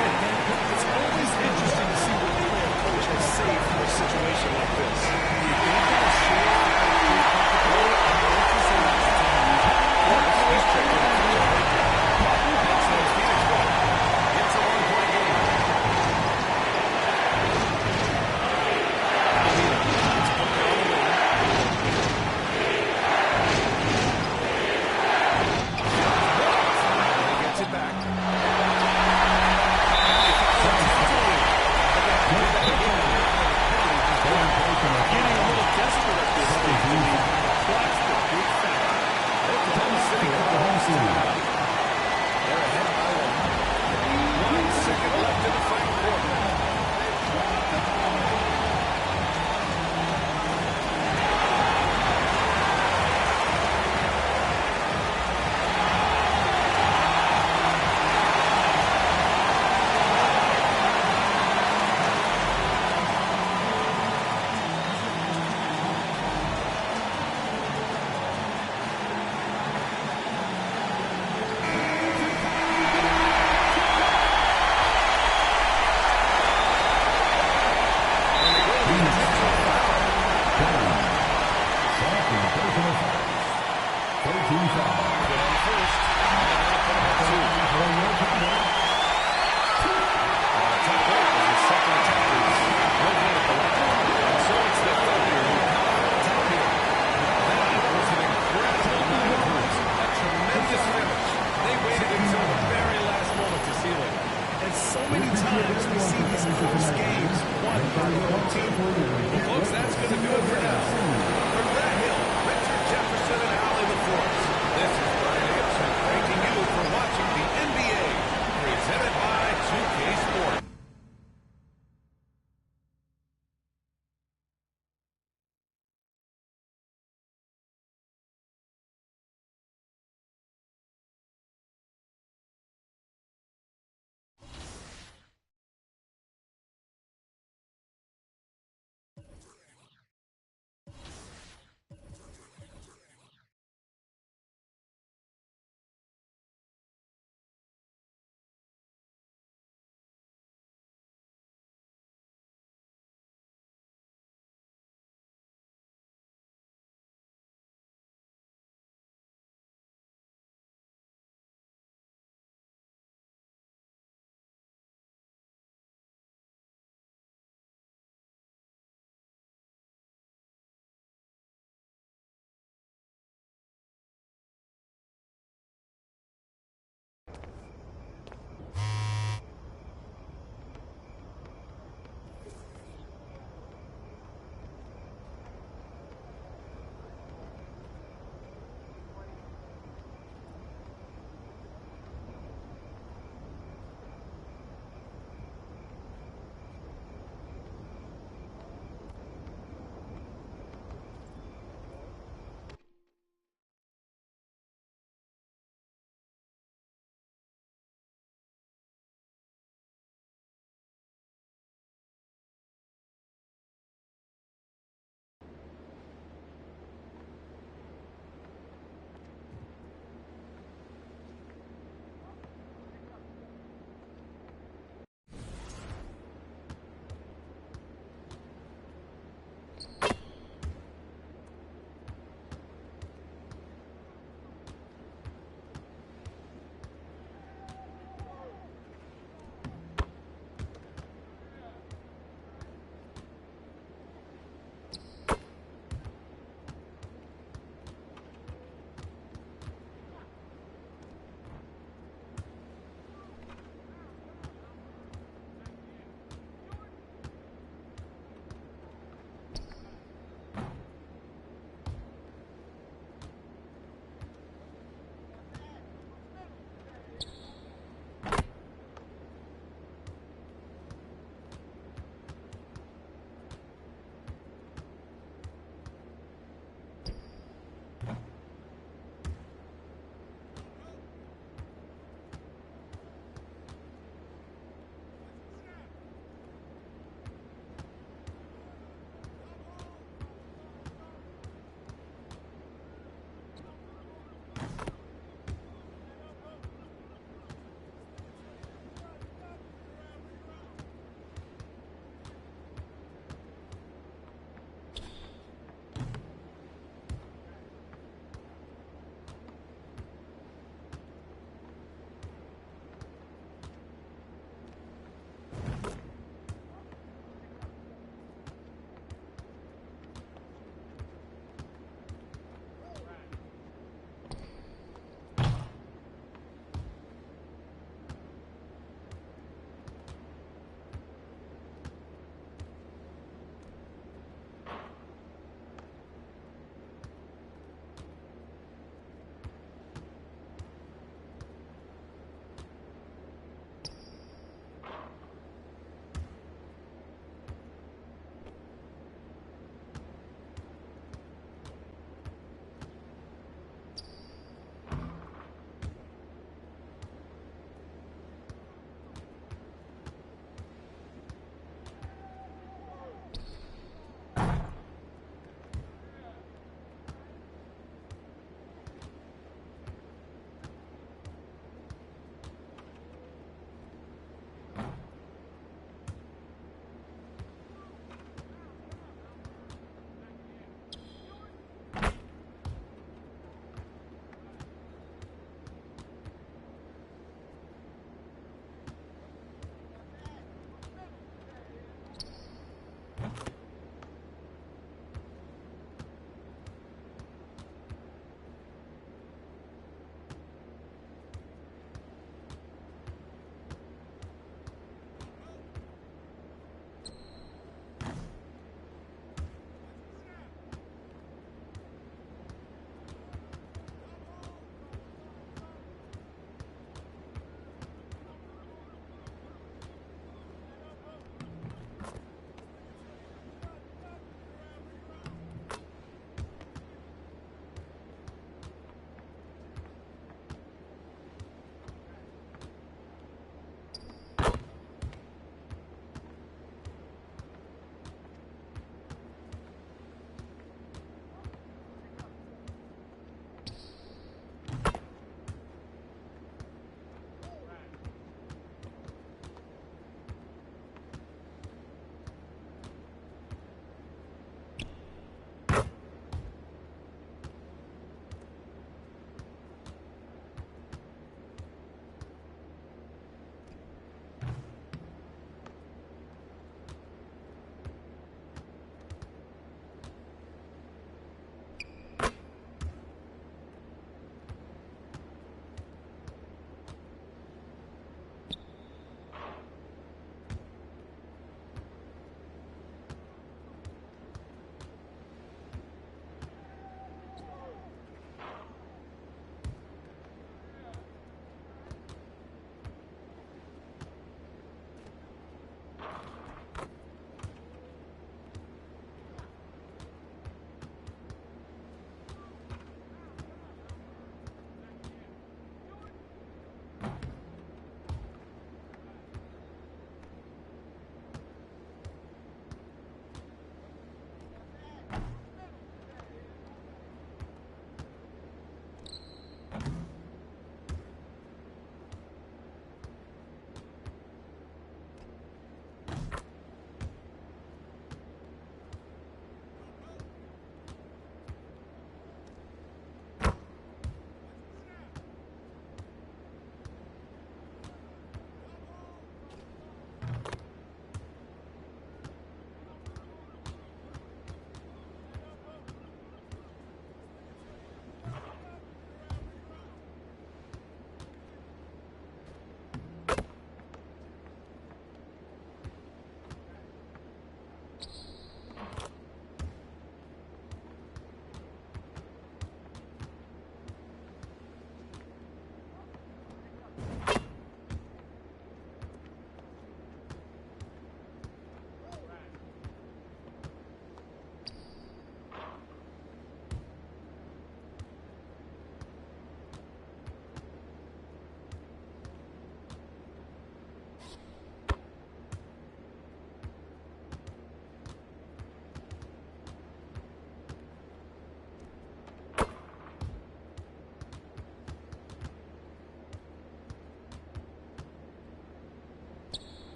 It's always first, and then they put him up 2. Top rope as the second attacker is looking at the line. And so it's the Thunder who come out on top here. That was an incredible night of moves. A tremendous finish. They waited until the very last moment to seal it. And so many times we see these close games won by the home team. Well, folks, that's going to do it for now. From Grant Hill, Richard Jefferson, and Allie LaForce, this is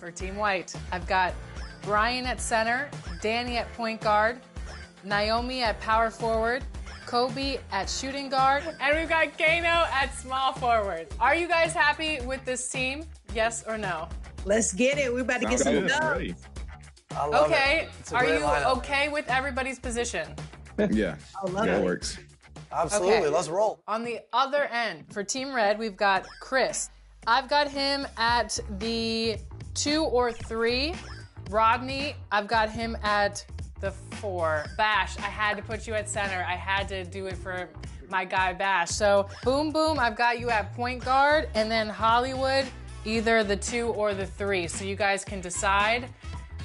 For Team White, I've got Brian at center, Danny at point guard, Naomi at power forward, Kobe at shooting guard, and we've got Kano at small forward. Are you guys happy with this team? Yes or no? Let's get it. We're about to get some dubs. I love Okay. it. Are you lineup. okay with everybody's position? Yeah. I love That it. works. Absolutely. Okay. Let's roll. On the other end, for Team Red, we've got Chris. I've got him at the 2 or 3. Rodney, I've got him at the 4. Bash, I had to put you at center. I had to do it for my guy Bash. So Boom Boom, I've got you at point guard, and then Hollywood, either the 2 or the 3. So you guys can decide.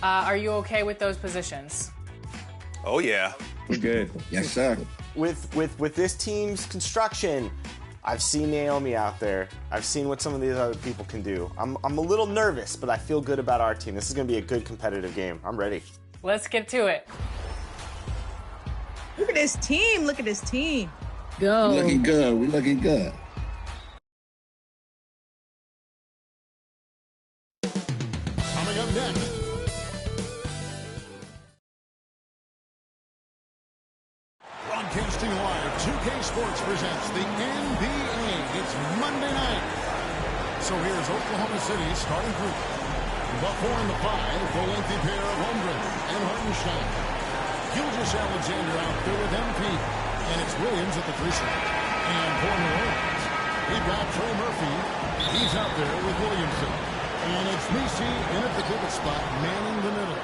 Are you okay with those positions? Oh, yeah. We're good. Yes, sir. With this team's construction, I've seen Naomi out there. I've seen what some of these other people can do. I'm a little nervous, but I feel good about our team. This is going to be a good competitive game. I'm ready. Let's get to it. Look at this team. Look at this team. Go. We're looking good. We're looking good. Coming up next. Broadcasting live, 2K Sports presents the NBA. It's Monday night. So here's Oklahoma City starting group. The 4 and the 5, the lengthy pair of Holmgren and Hartenstein. Gilgeous-Alexander out there with MP. And it's Williams at the 3 slot. And for New Orleans, we've got Trey Murphy. He's out there with Williamson. And it's Misi in at the pivot spot, manning the middle.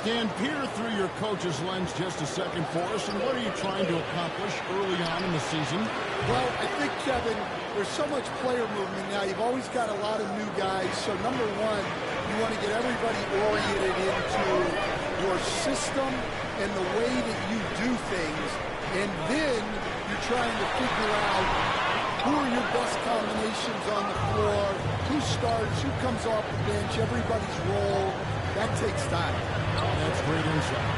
Stan, peer through your coach's lens just a second for us, and what are you trying to accomplish early on in the season? Well, I think, Kevin, there's so much player movement now. You've always got a lot of new guys. So, number one, you want to get everybody oriented into your system and the way that you do things. And then you're trying to figure out who are your best combinations on the floor, who starts, who comes off the bench, everybody's role. That takes time. That's great insight.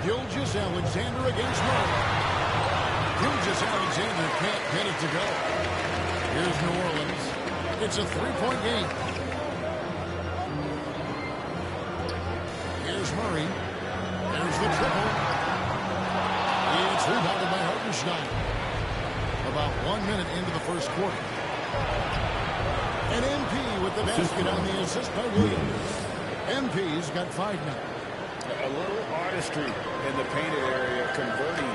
Gilgeous-Alexander against Murray. Gilgeous-Alexander can't get it to go. Here's New Orleans. It's a 3-point game. Here's Murray. There's the triple. It's rebounded by Hartenstein. About 1 minute into the first quarter. And MP with the basket on the assist by Williams. MP's got 5 now. A little artistry in the painted area, converting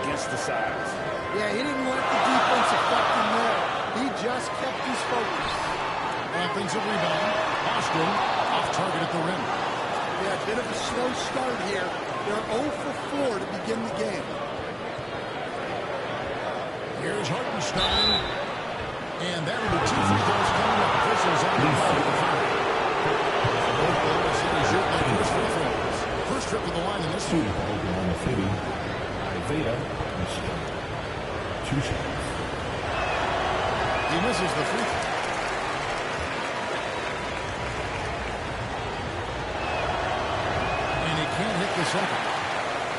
against the size. Yeah, he didn't let the defense affect him there. He just kept his focus. Offensive rebound. Austin off target at the rim. Yeah, a bit of a slow start here. They're 0 for 4 to begin the game. Here's Hartenstein. And that will be 2 free throws coming up. This is on the Oklahoma City shoot their first free throws. First trip to the line in this one. Oklahoma City, Isaiah Michigan. 2 shots. He misses the free throw. And he can't hit the second.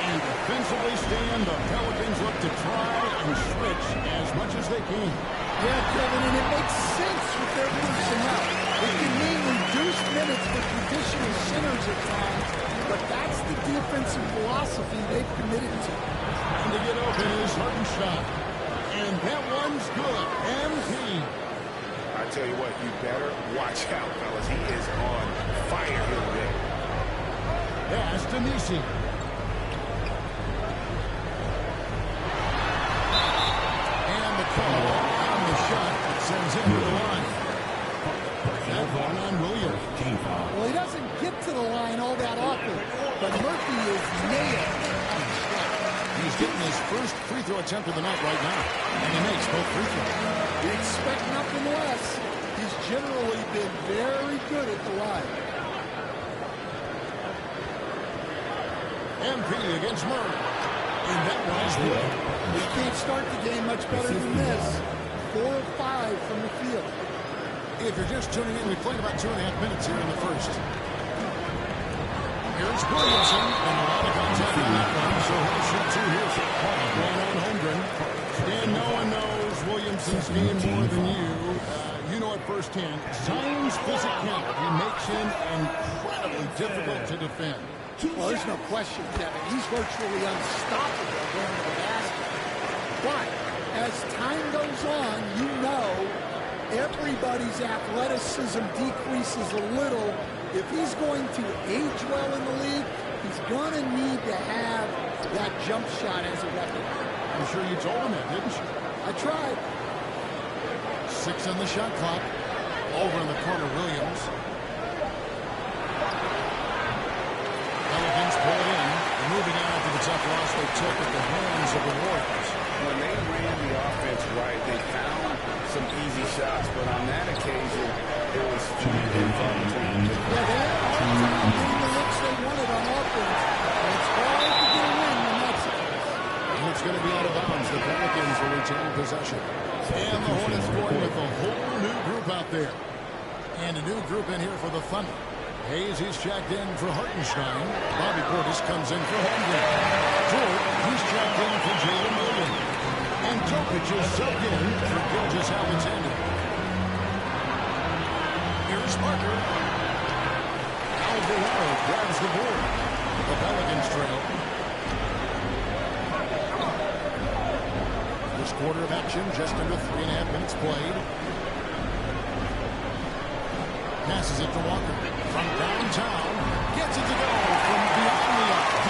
And defensively stand, the Pelicans look to try and switch as much as they can. Yeah, Kevin, and it makes sense with their personnel. It can mean reduced minutes for traditional centers at times, but that's the defensive philosophy they've committed to. And to get open is Hartenstein. And that one's good. MP. I tell you what, you better watch out, fellas. He is on fire here today. Pass to Misi. And the call on the shot sends him to the line. That one on Williams. Well, he doesn't get to the line all that often, but Murphy is nailed on the shot. He's getting his first free throw attempt of the night right now, and he makes both free throws. You expect nothing less. He's generally been very good at the line. MP against Murray. And that one's good. You can't start the game much better than this. 4 of 5 from the field. If you're just tuning in, we played about 2.5 minutes here in the first. Here's Williamson, and a lot of contact on that one, so he'll shoot 2 here. One on Holmgren. And no one knows Williamson's game more than you. You know know it firsthand. Zion's physicality makes him incredibly difficult to defend. Well, there's no question, Kevin. He's virtually unstoppable going to the basket. But as time goes on, you know everybody's athleticism decreases a little. If he's going to age well in the league, he's going to need to have that jump shot as a weapon. I'm sure you told him that, didn't you? I tried. 6 on the shot clock. Over in the corner, Williams. Pelicans pull it in. They're moving on after the tough loss they took at the hands of the Warriors. When they ran the offense right, they found some easy shots, but on that occasion, it was few and far between. Yeah, they had a hard time getting the looks they wanted on offense. And it's hard to get a win when that's the case. And it's going to be out of bounds. The Pelicans will retain possession. And the Hornets going with a whole new group out there. And a new group in here for the Thunder. Hayes, he's checked in for Hartenstein. Bobby Portis comes in for Holmgren. George, he's checked in for Jalen Williams. And Jokic is subbed in for Gilgeous-Alexander. Here's Parker. Alvarado grabs the board. The Pelicans trail. First quarter of action, just under 3.5 minutes played. Passes it to Walker. From downtown, gets it to go from beyond the arc.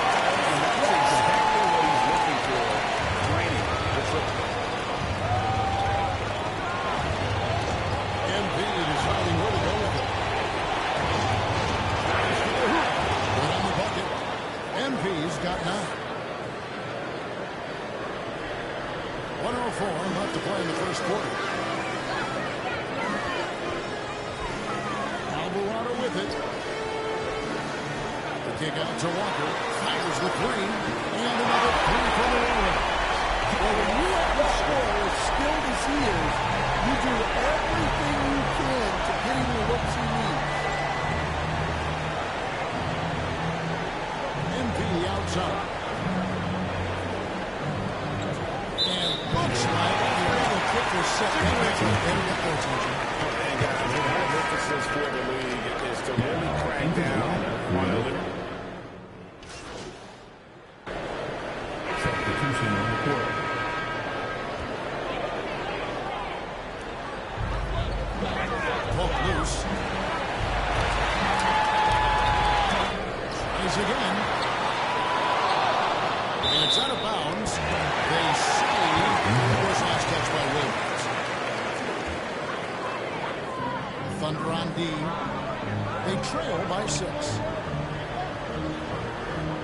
And that's exactly what he's looking for. Draining the triple. Embiid deciding where to go with it. Right on the bucket. Embiid's got 9. 104 left to play in the first quarter. Alvarado with it. The kick out to Walker. Fires the 3. And another 3 from the Warriors. Well, when you have a scorer as skilled as he is, you do everything you can to get him the looks he needs. Embiid outside. And looks like the kick was set. And get their attention. And guys, the emphasis for the league is to really crack down on the Substitution on the court. Poke loose. Tries again. And it's out of bounds. They say it was last touch by Williams. Thunder on D. They trail by 6.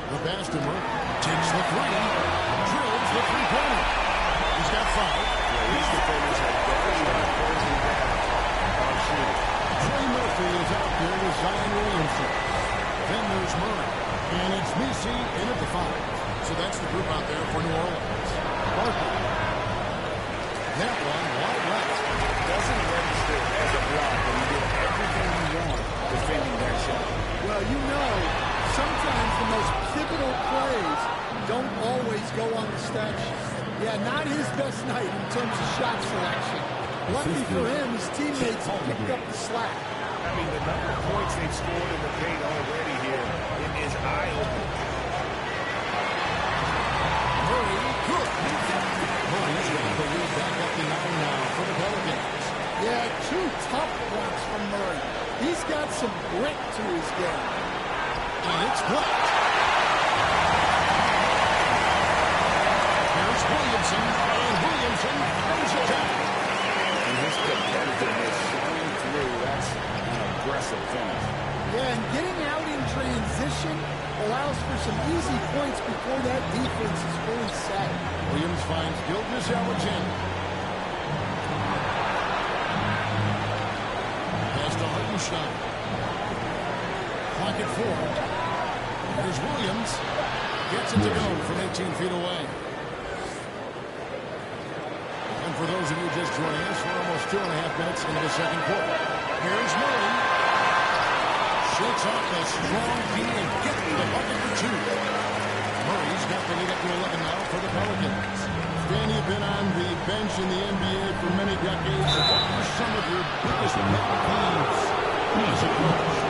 The Bastomer takes the 3. Drills the 3-pointer. He's got 5. These defenders have better shot closing down on shooting. Trey Murphy is out there with Zion Williamson. Then there's Murray. And it's Misi in at the 5. So that's the group out there for New Orleans. Parker. That one wide left. Doesn't register as a block when you get everything you want defending that shot. Well, you know, sometimes the most pivotal plays don't always go on the stat sheet. Yeah, not his best night in terms of shot selection. Lucky for him, his teammates picked up the slack. I mean, the number of points they've scored in the paint already here is eye-opening. Murray, good. Murray's got the lead back up to 9 now for the Pelicans. Yeah, 2 tough points from Murray. He's got some grit to his game. And it's blocked. Here's Williamson, and Williamson throws it down. And his competitiveness showing through. That's an aggressive finish. Yeah, and getting out in transition allows for some easy points before that defense is fully set. Williams finds Gilgeous-Alexander. Pass to Hartenstein. Clock at 4. Here's Williams. Gets it to go from 18 feet away. And for those of you just joining us, we're almost 2.5 minutes into the second quarter. Here's Murray. Shakes off the strong D and gets the bucket for 2. Murray's got the lead up to 11 now for the Pelicans. understand you've been on the bench in the NBA for many decades. What are some of your biggest pet peeves as a coach?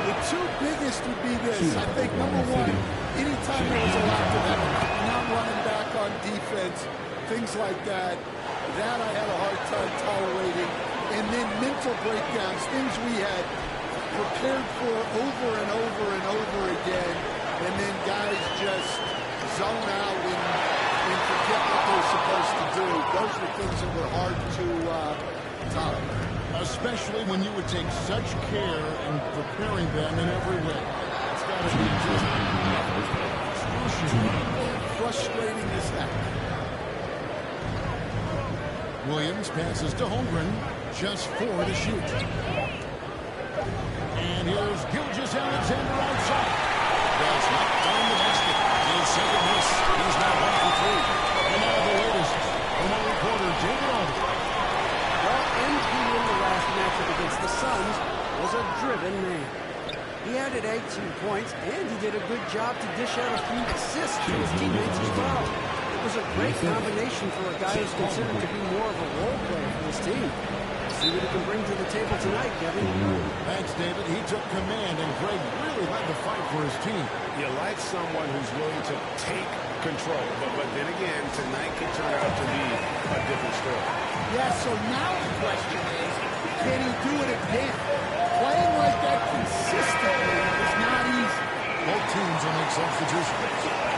The two biggest would be this. I think, number one, anytime there was a lack of effort, not running back on defense, things like that, that I had a hard time tolerating. And then mental breakdowns, things we had prepared for over and over and over again, and then guys just zone out and forget what they're supposed to do. Those were things that were hard to tolerate. Especially when you would take such care in preparing them in every way. It's got to be just frustrating as heck. Williams passes to Holmgren. Just 4 to shoot. And here's Gilgeous Alexander outside. Does not find the basket. His second miss. He's now 1 for 3. And now the latest from our reporter, David Aldridge. Well, MP in the last matchup against the Suns was a driven man. He added 18 points, and he did a good job to dish out a few assists to his teammates as well. It was a great combination for a guy who's considered to be more of a role player for this team. See what he can bring to the table tonight, Kevin. Thanks, David. He took command, and Greg really led the fight for his team. You like someone who's willing to take control, but then again, tonight could turn out to be a different story. Yeah, so now the question is, can he do it again? Playing like that consistently is not easy. Both teams will make substitutions.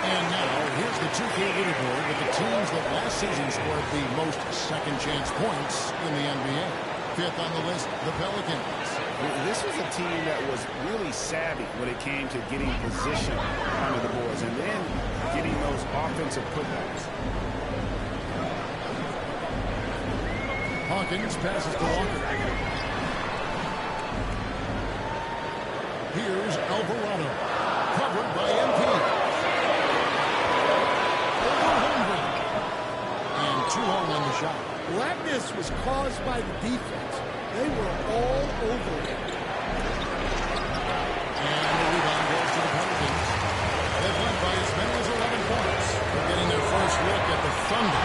And now, here's the 2K leaderboard with the teams that last season scored the most second-chance points in the NBA. Fifth on the list, the Pelicans. This was a team that was really savvy when it came to getting position under the boards and then getting those offensive putbacks. Hawkins passes to Walker. Here's Alvarado. Covered by MP. And 2 on the shot. Blackness was caused by the defense. They were all over it. And the rebound goes to the Pelicans. They've led by as many as 11 points. They're getting their first look at the Thunder.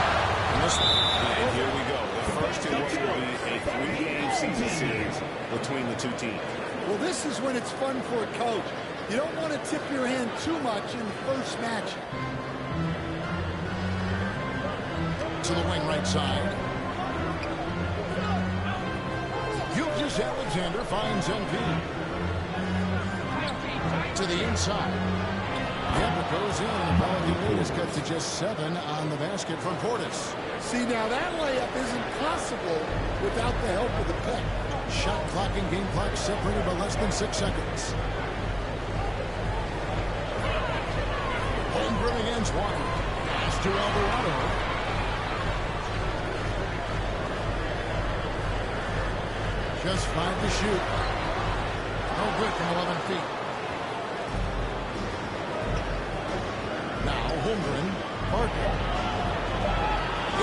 And here we go. The first in what will be a 3-game season series between the two teams. Well, this is when it's fun for a coach. You don't want to tip your hand too much in the first match. To the wing right side. Gilgeous Alexander finds MP. To the inside. Kemba goes in. The Pelican lead is cut to just 7 on the basket from Portis. See, now that layup isn't possible without the help of the pick. Shot clock and game clock separated by less than 6 seconds. Holmgren against Walker. Pass to Alvarado. Just 5 to shoot. No good from 11 feet. Now Holmgren. Parker.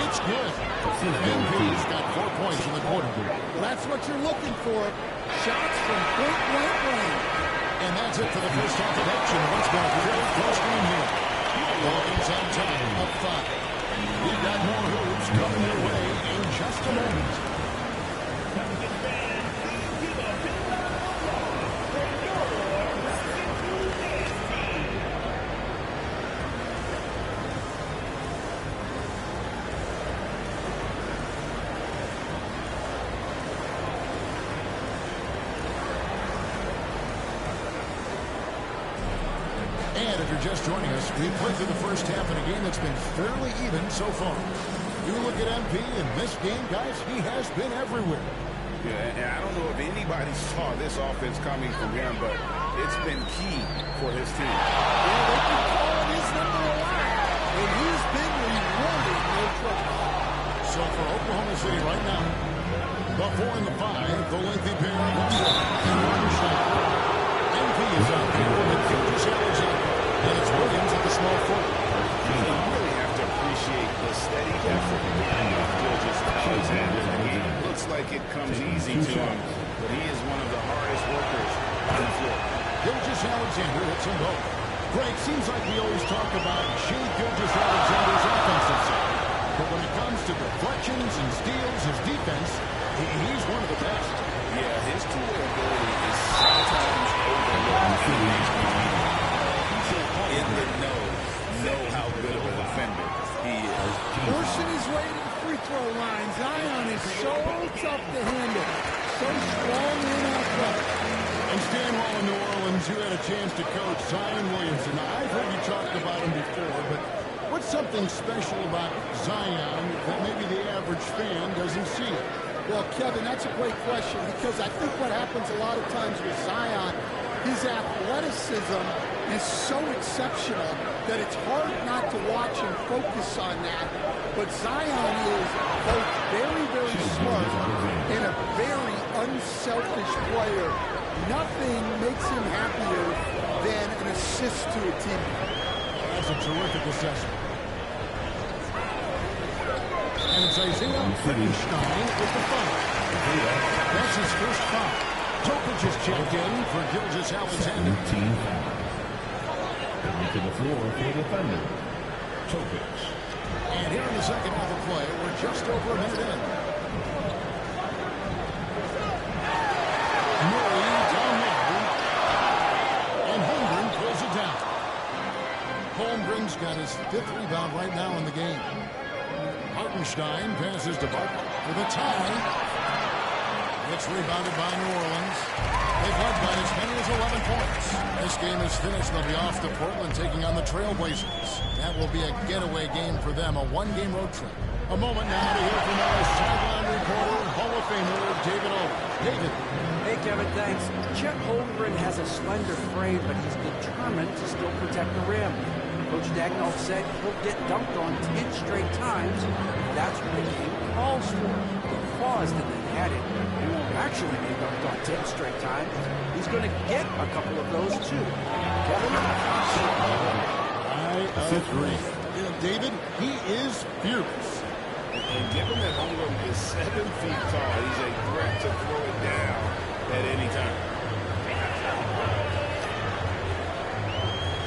It's good. MP's got 4 points in the quarter. Well, that's what you're looking for. Shots from point-blank range. And that's it for the first half of action. Once more, very close game here. Lions on top, up 5. We've got more hoops coming your way in just a moment. And if you're just joining us, we've played through the first half in a game that's been fairly even so far. You look at MP in this game, guys, he has been everywhere. Yeah, and I don't know if anybody saw this offense coming from him, but it's been key for his team. Yeah, they've been calling his number a lot, and he's been rewarding their trouble. So for Oklahoma City right now, the 4 and the 5, the lengthy pair of MP is out here with Gilgeous Alexander. And it's Williams at the small forward. You really have to appreciate the steady effort of Gilgeous Alexander. It looks like it comes easy to him, but he is one of the hardest workers on the floor. Gilgeous Alexander hits them both. Greg, seems like we always talk about Shea Gilgeous-Alexander's offensive side. But when it comes to deflections and steals, his defense, he's one of the best. Yeah, his two-way ability is sometimes overlooked. In the know how good of a defender he is. Forcing his way to the free throw line. Zion is so tough to handle. So strong and athletic. And Stan, while in New Orleans, you had a chance to coach Zion Williamson. Now, I've heard you talk about him before, but what's something special about Zion that maybe the average fan doesn't see? Well, Kevin, that's a great question because I think what happens a lot of times with Zion, his athleticism is so exceptional that it's hard not to watch and focus on that. But Zion is both very, very smart and a very unselfish player. Nothing makes him happier than an assist to a teammate. That's a terrific assessment. And it's Isaiah Rickenstein with the foul. That's his first foul. Jokic is checked in for Gilgeous-Alexander. Coming to the floor for the Thunder, Jokic. And here in the second half of play, we're just over a minute in. Murray down there. And Holmgren throws it down. Holmgren's got his 5th rebound right now in the game. Hartenstein passes to Barton for the tie. It's rebounded by New Orleans. They've led by as many as 11 points. This game is finished. They'll be off to Portland taking on the Trailblazers. That will be a getaway game for them, a one-game road trip. A moment now to hear from our sideline reporter, Hall of Famer David O. David. Hey, Kevin, thanks. Chet Holmgren has a slender frame, but he's determined to still protect the rim. Coach Dagnall said he'll get dunked on 10 straight times. That's what the game calls for. He paused and then added, he won't actually be dunked on 10 straight times. He's going to get a couple of those, too. Kevin? I agree. David, he is fearless. And given that Holmgren is 7 feet tall, he's a threat to throw it down at any time.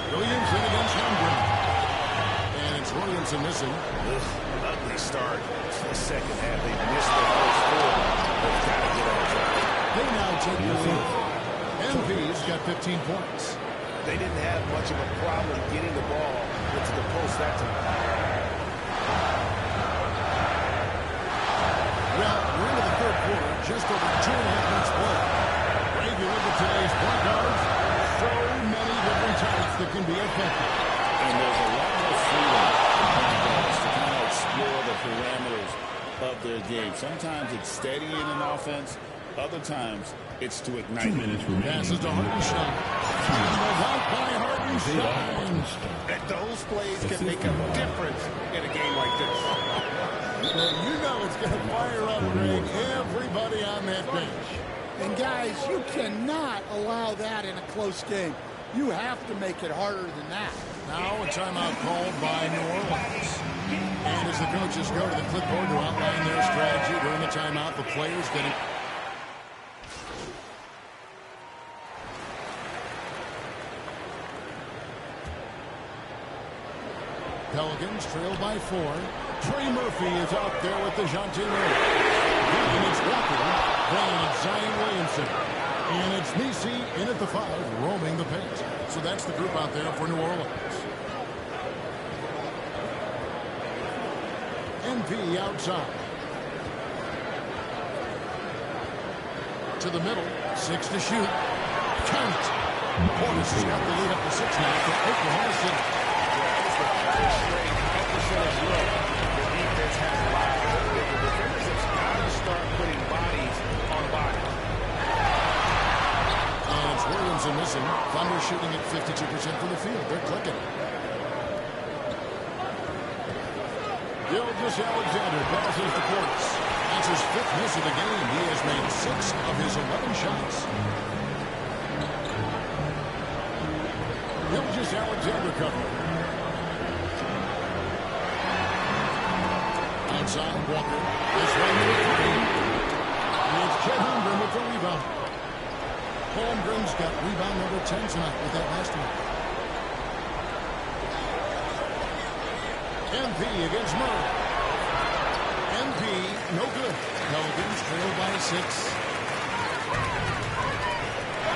Williamson against Holmgren. And it's Williamson missing. Ugly start. The second half, they missed their first 4. They've got to get on track. They now take the lead. MP's got 15 points. They didn't have much of a problem getting the ball into the post that time. Well, we're into the third quarter, just over 2.5 minutes played. Ray, you look at today's point guards, so many different types that can be effective. And there's a lot more freedom in point guards to kind of explore the parameters of their game. Sometimes it's steadying an offense. Other times, it's to ignite. 2 minutes remaining. Passes to Hartenstein. And the dunk by Hartenstein. And those plays can make a difference in a game like this. Well, you know it's going to fire up, Greg, everybody on that bench. And guys, you cannot allow that in a close game. You have to make it harder than that. Now a timeout called by New Orleans. And as the coaches go to the clipboard to outline their strategy during the timeout, the players getting... Pelicans trail by 4. Trey Murphy is out there with DeJounte Murray. And it's Walker. Then it's Zion Williamson. And it's Nisi in at the 5, roaming the paint. So that's the group out there for New Orleans. MP outside. To the middle. 6 to shoot. Count it. Portis has got the lead up to 6 now for Oklahoma City. The defense has allowed the defenders have got to start putting bodies on bodies. And it's Williamson missing. Thunder shooting at 52% from the field. They're clicking. Gilgeous-Alexander passes to Portis. That's his 5th miss of the game. He has made 6 of his 11 shots. Gilgeous-Alexander covering. Outside, Walker. This one with 3. It's Chet Holmgren with the rebound. Holmgren's got rebound number 10 tonight with that last one. MP against Murray. MP, no good. Pelicans trail by 6.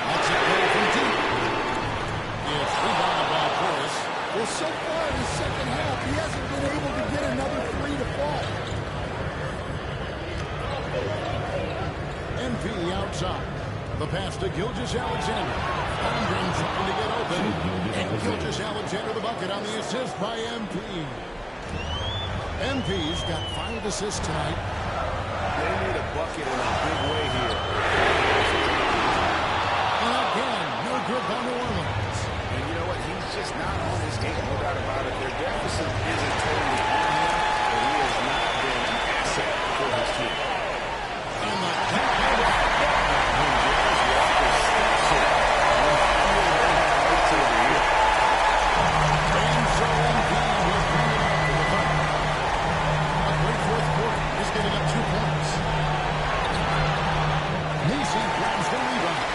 That's a play from deep. It's rebounded by Portis. Well, so far in the second half, he hasn't been able to get another 3 to fall. MP outside. The pass to Gilgeous-Alexander. Holmgren trying to get open. And Gilgeous-Alexander the bucket on the assist by MP. MP's got 5 assists tonight. They need a bucket in a big way here. And again, no good by New Orleans. And you know what? He's just not on his game. No doubt about it. Their deficit isn't totally on him, but he has not been an asset for his team. And the tap by Walker. And so MP will bring it up to the front. A great fourth quarter. He's giving up 2 points. Nisi grabs the rebound.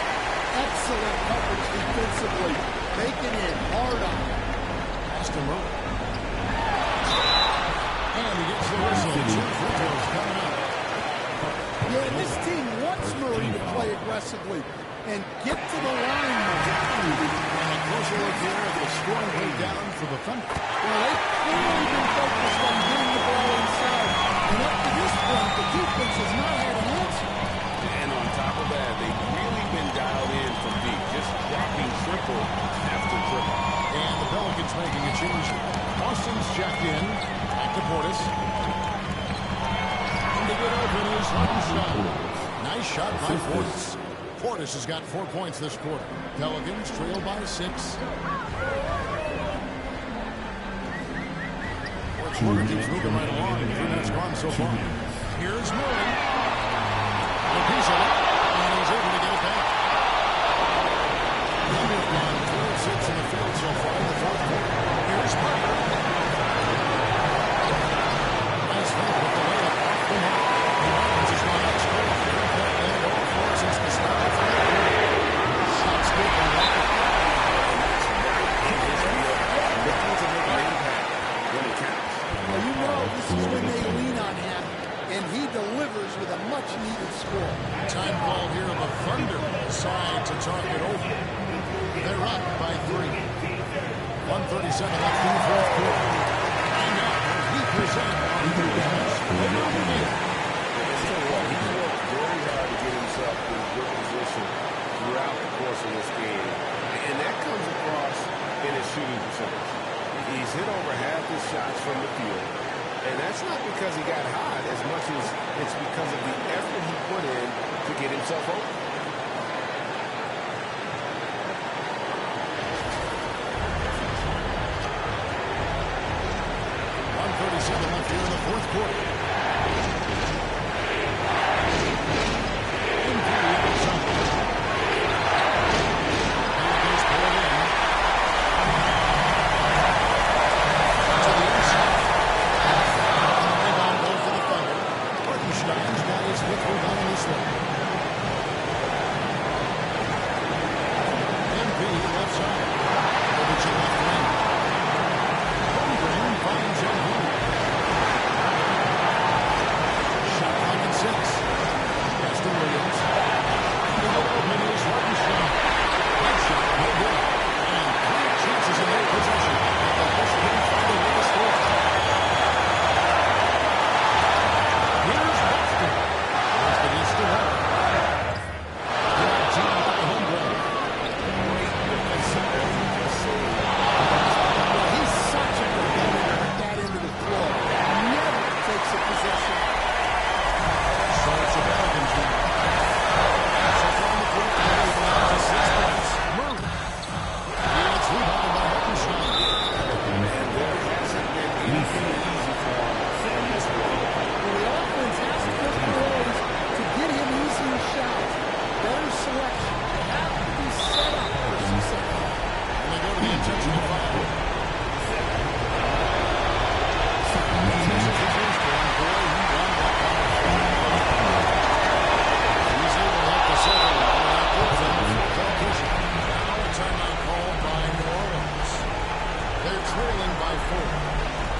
Excellent coverage defensively. Making it hard on him. Pass to Murray. And he gets the whistle. 2 free throws coming up. Yeah, this team wants Murray to play aggressively and get to the line more. And a closer look here at the scoring breakdown for the Thunder. Well, they've clearly been focused on getting the ball inside. And up to this point, the defense has not had an answer. And on top of that, they've really been dialed in from deep, just dropping triple after triple. And the Pelicans making a change. Austin's checked in. Back to Portis. And to get open is Hartenstein. Nice shot by Portis. Portis has got 4 points this quarter. Pelicans trail by 6. Fourth quarter keeps moving right along. 3 minutes gone so far. Here's Murray. A piece of it. And he's able to get it back. Thunder on 12-6 in the field so far in the fourth quarter. Here's Parker. Nice help with the layup off the mark. The Lions has gone up scoring. And all 4 since the start of the third quarter. Shots good by Walker. Looking to make an impact when it counts. Well, you know this is when they lean on him, and he delivers with a much-needed score. Time call here of the Thunder side to talk it over. They're up by 3. 1:37 left in the fourth quarter. And now we present our business. He's worked very hard to get himself in good position throughout the course of this game. And that comes across in his shooting percentage. He's hit over half his shots from the field. And that's not because he got hot as much as it's because of the effort he put in to get himself open. Left here in the fourth quarter.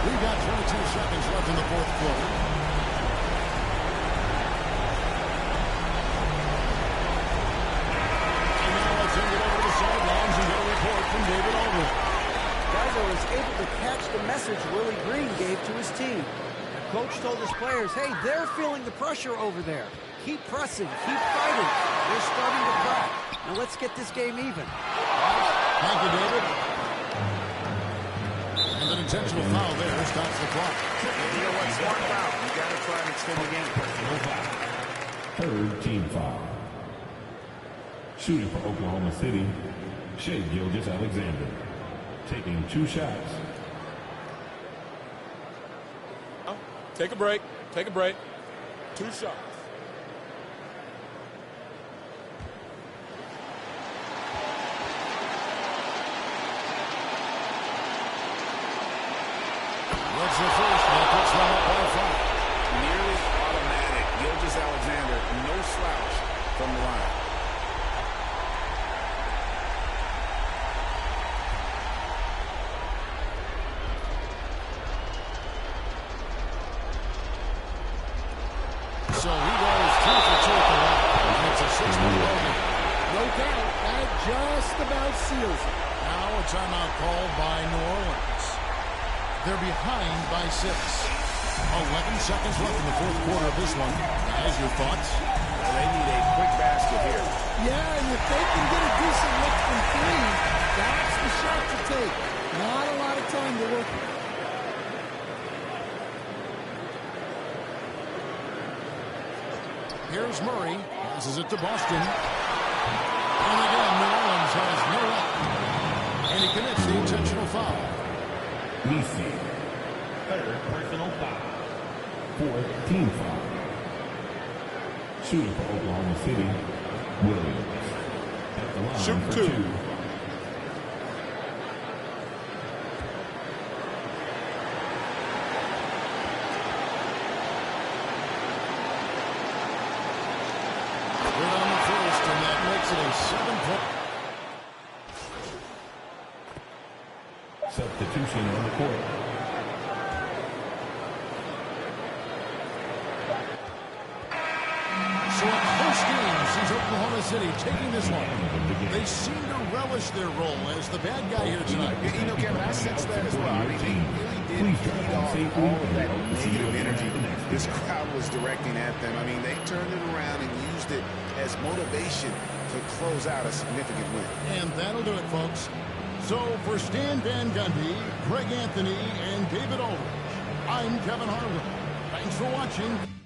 We got 3 flow. And now let's send it over to the sidelines and get a report from David Aldridge. Guys, I was able to catch the message Willie Green gave to his team. The coach told his players, hey, they're feeling the pressure over there. Keep pressing, keep fighting. They're starting to crack. Now let's get this game even. Thank you, David. And an intentional foul there stops the clock. You know what? Smart foul. You got to try and extend the game. No foul. Third team foul. Shooting for Oklahoma City, Shea Gilgeous-Alexander. Taking 2 shots. Take a break. Take a break. 2 shots. That's the first. That puts them up by 5. Nearly automatic. Gilgeous-Alexander, no slouch from the line. So he goes 2 for 2 at the line. And it's a 6-point bogey. No doubt, that just about seals it. Now a timeout called by New Orleans. They're behind by 6. 11 seconds left in the fourth quarter of this one. Guys, your thoughts? Well, they need a quick basket here. Yeah, and if they can get a decent look from 3, that's the shot to take. Not a lot of time to work with. Here's Murray. Passes it to Boston. And again, New Orleans has no luck. And he commits the intentional foul. Lisi. Third personal foul. Fourth team foul. Shooting for Oklahoma City, Williams. At the line Shoot for 2. 2. Good on the first, and that makes it a 7-point. Substitution on the court. So a close game since Oklahoma City taking this one. They seem to relish their role as the bad guy here tonight. You know, Kevin, I sense that as well. I mean, he really did feed off all of that negative energy this crowd was directing at them. I mean, they turned it around and used it as motivation to close out a significant win. And that'll do it, folks. So for Stan Van Gundy, Greg Anthony, and David Aldridge, I'm Kevin Harlan. Thanks for watching.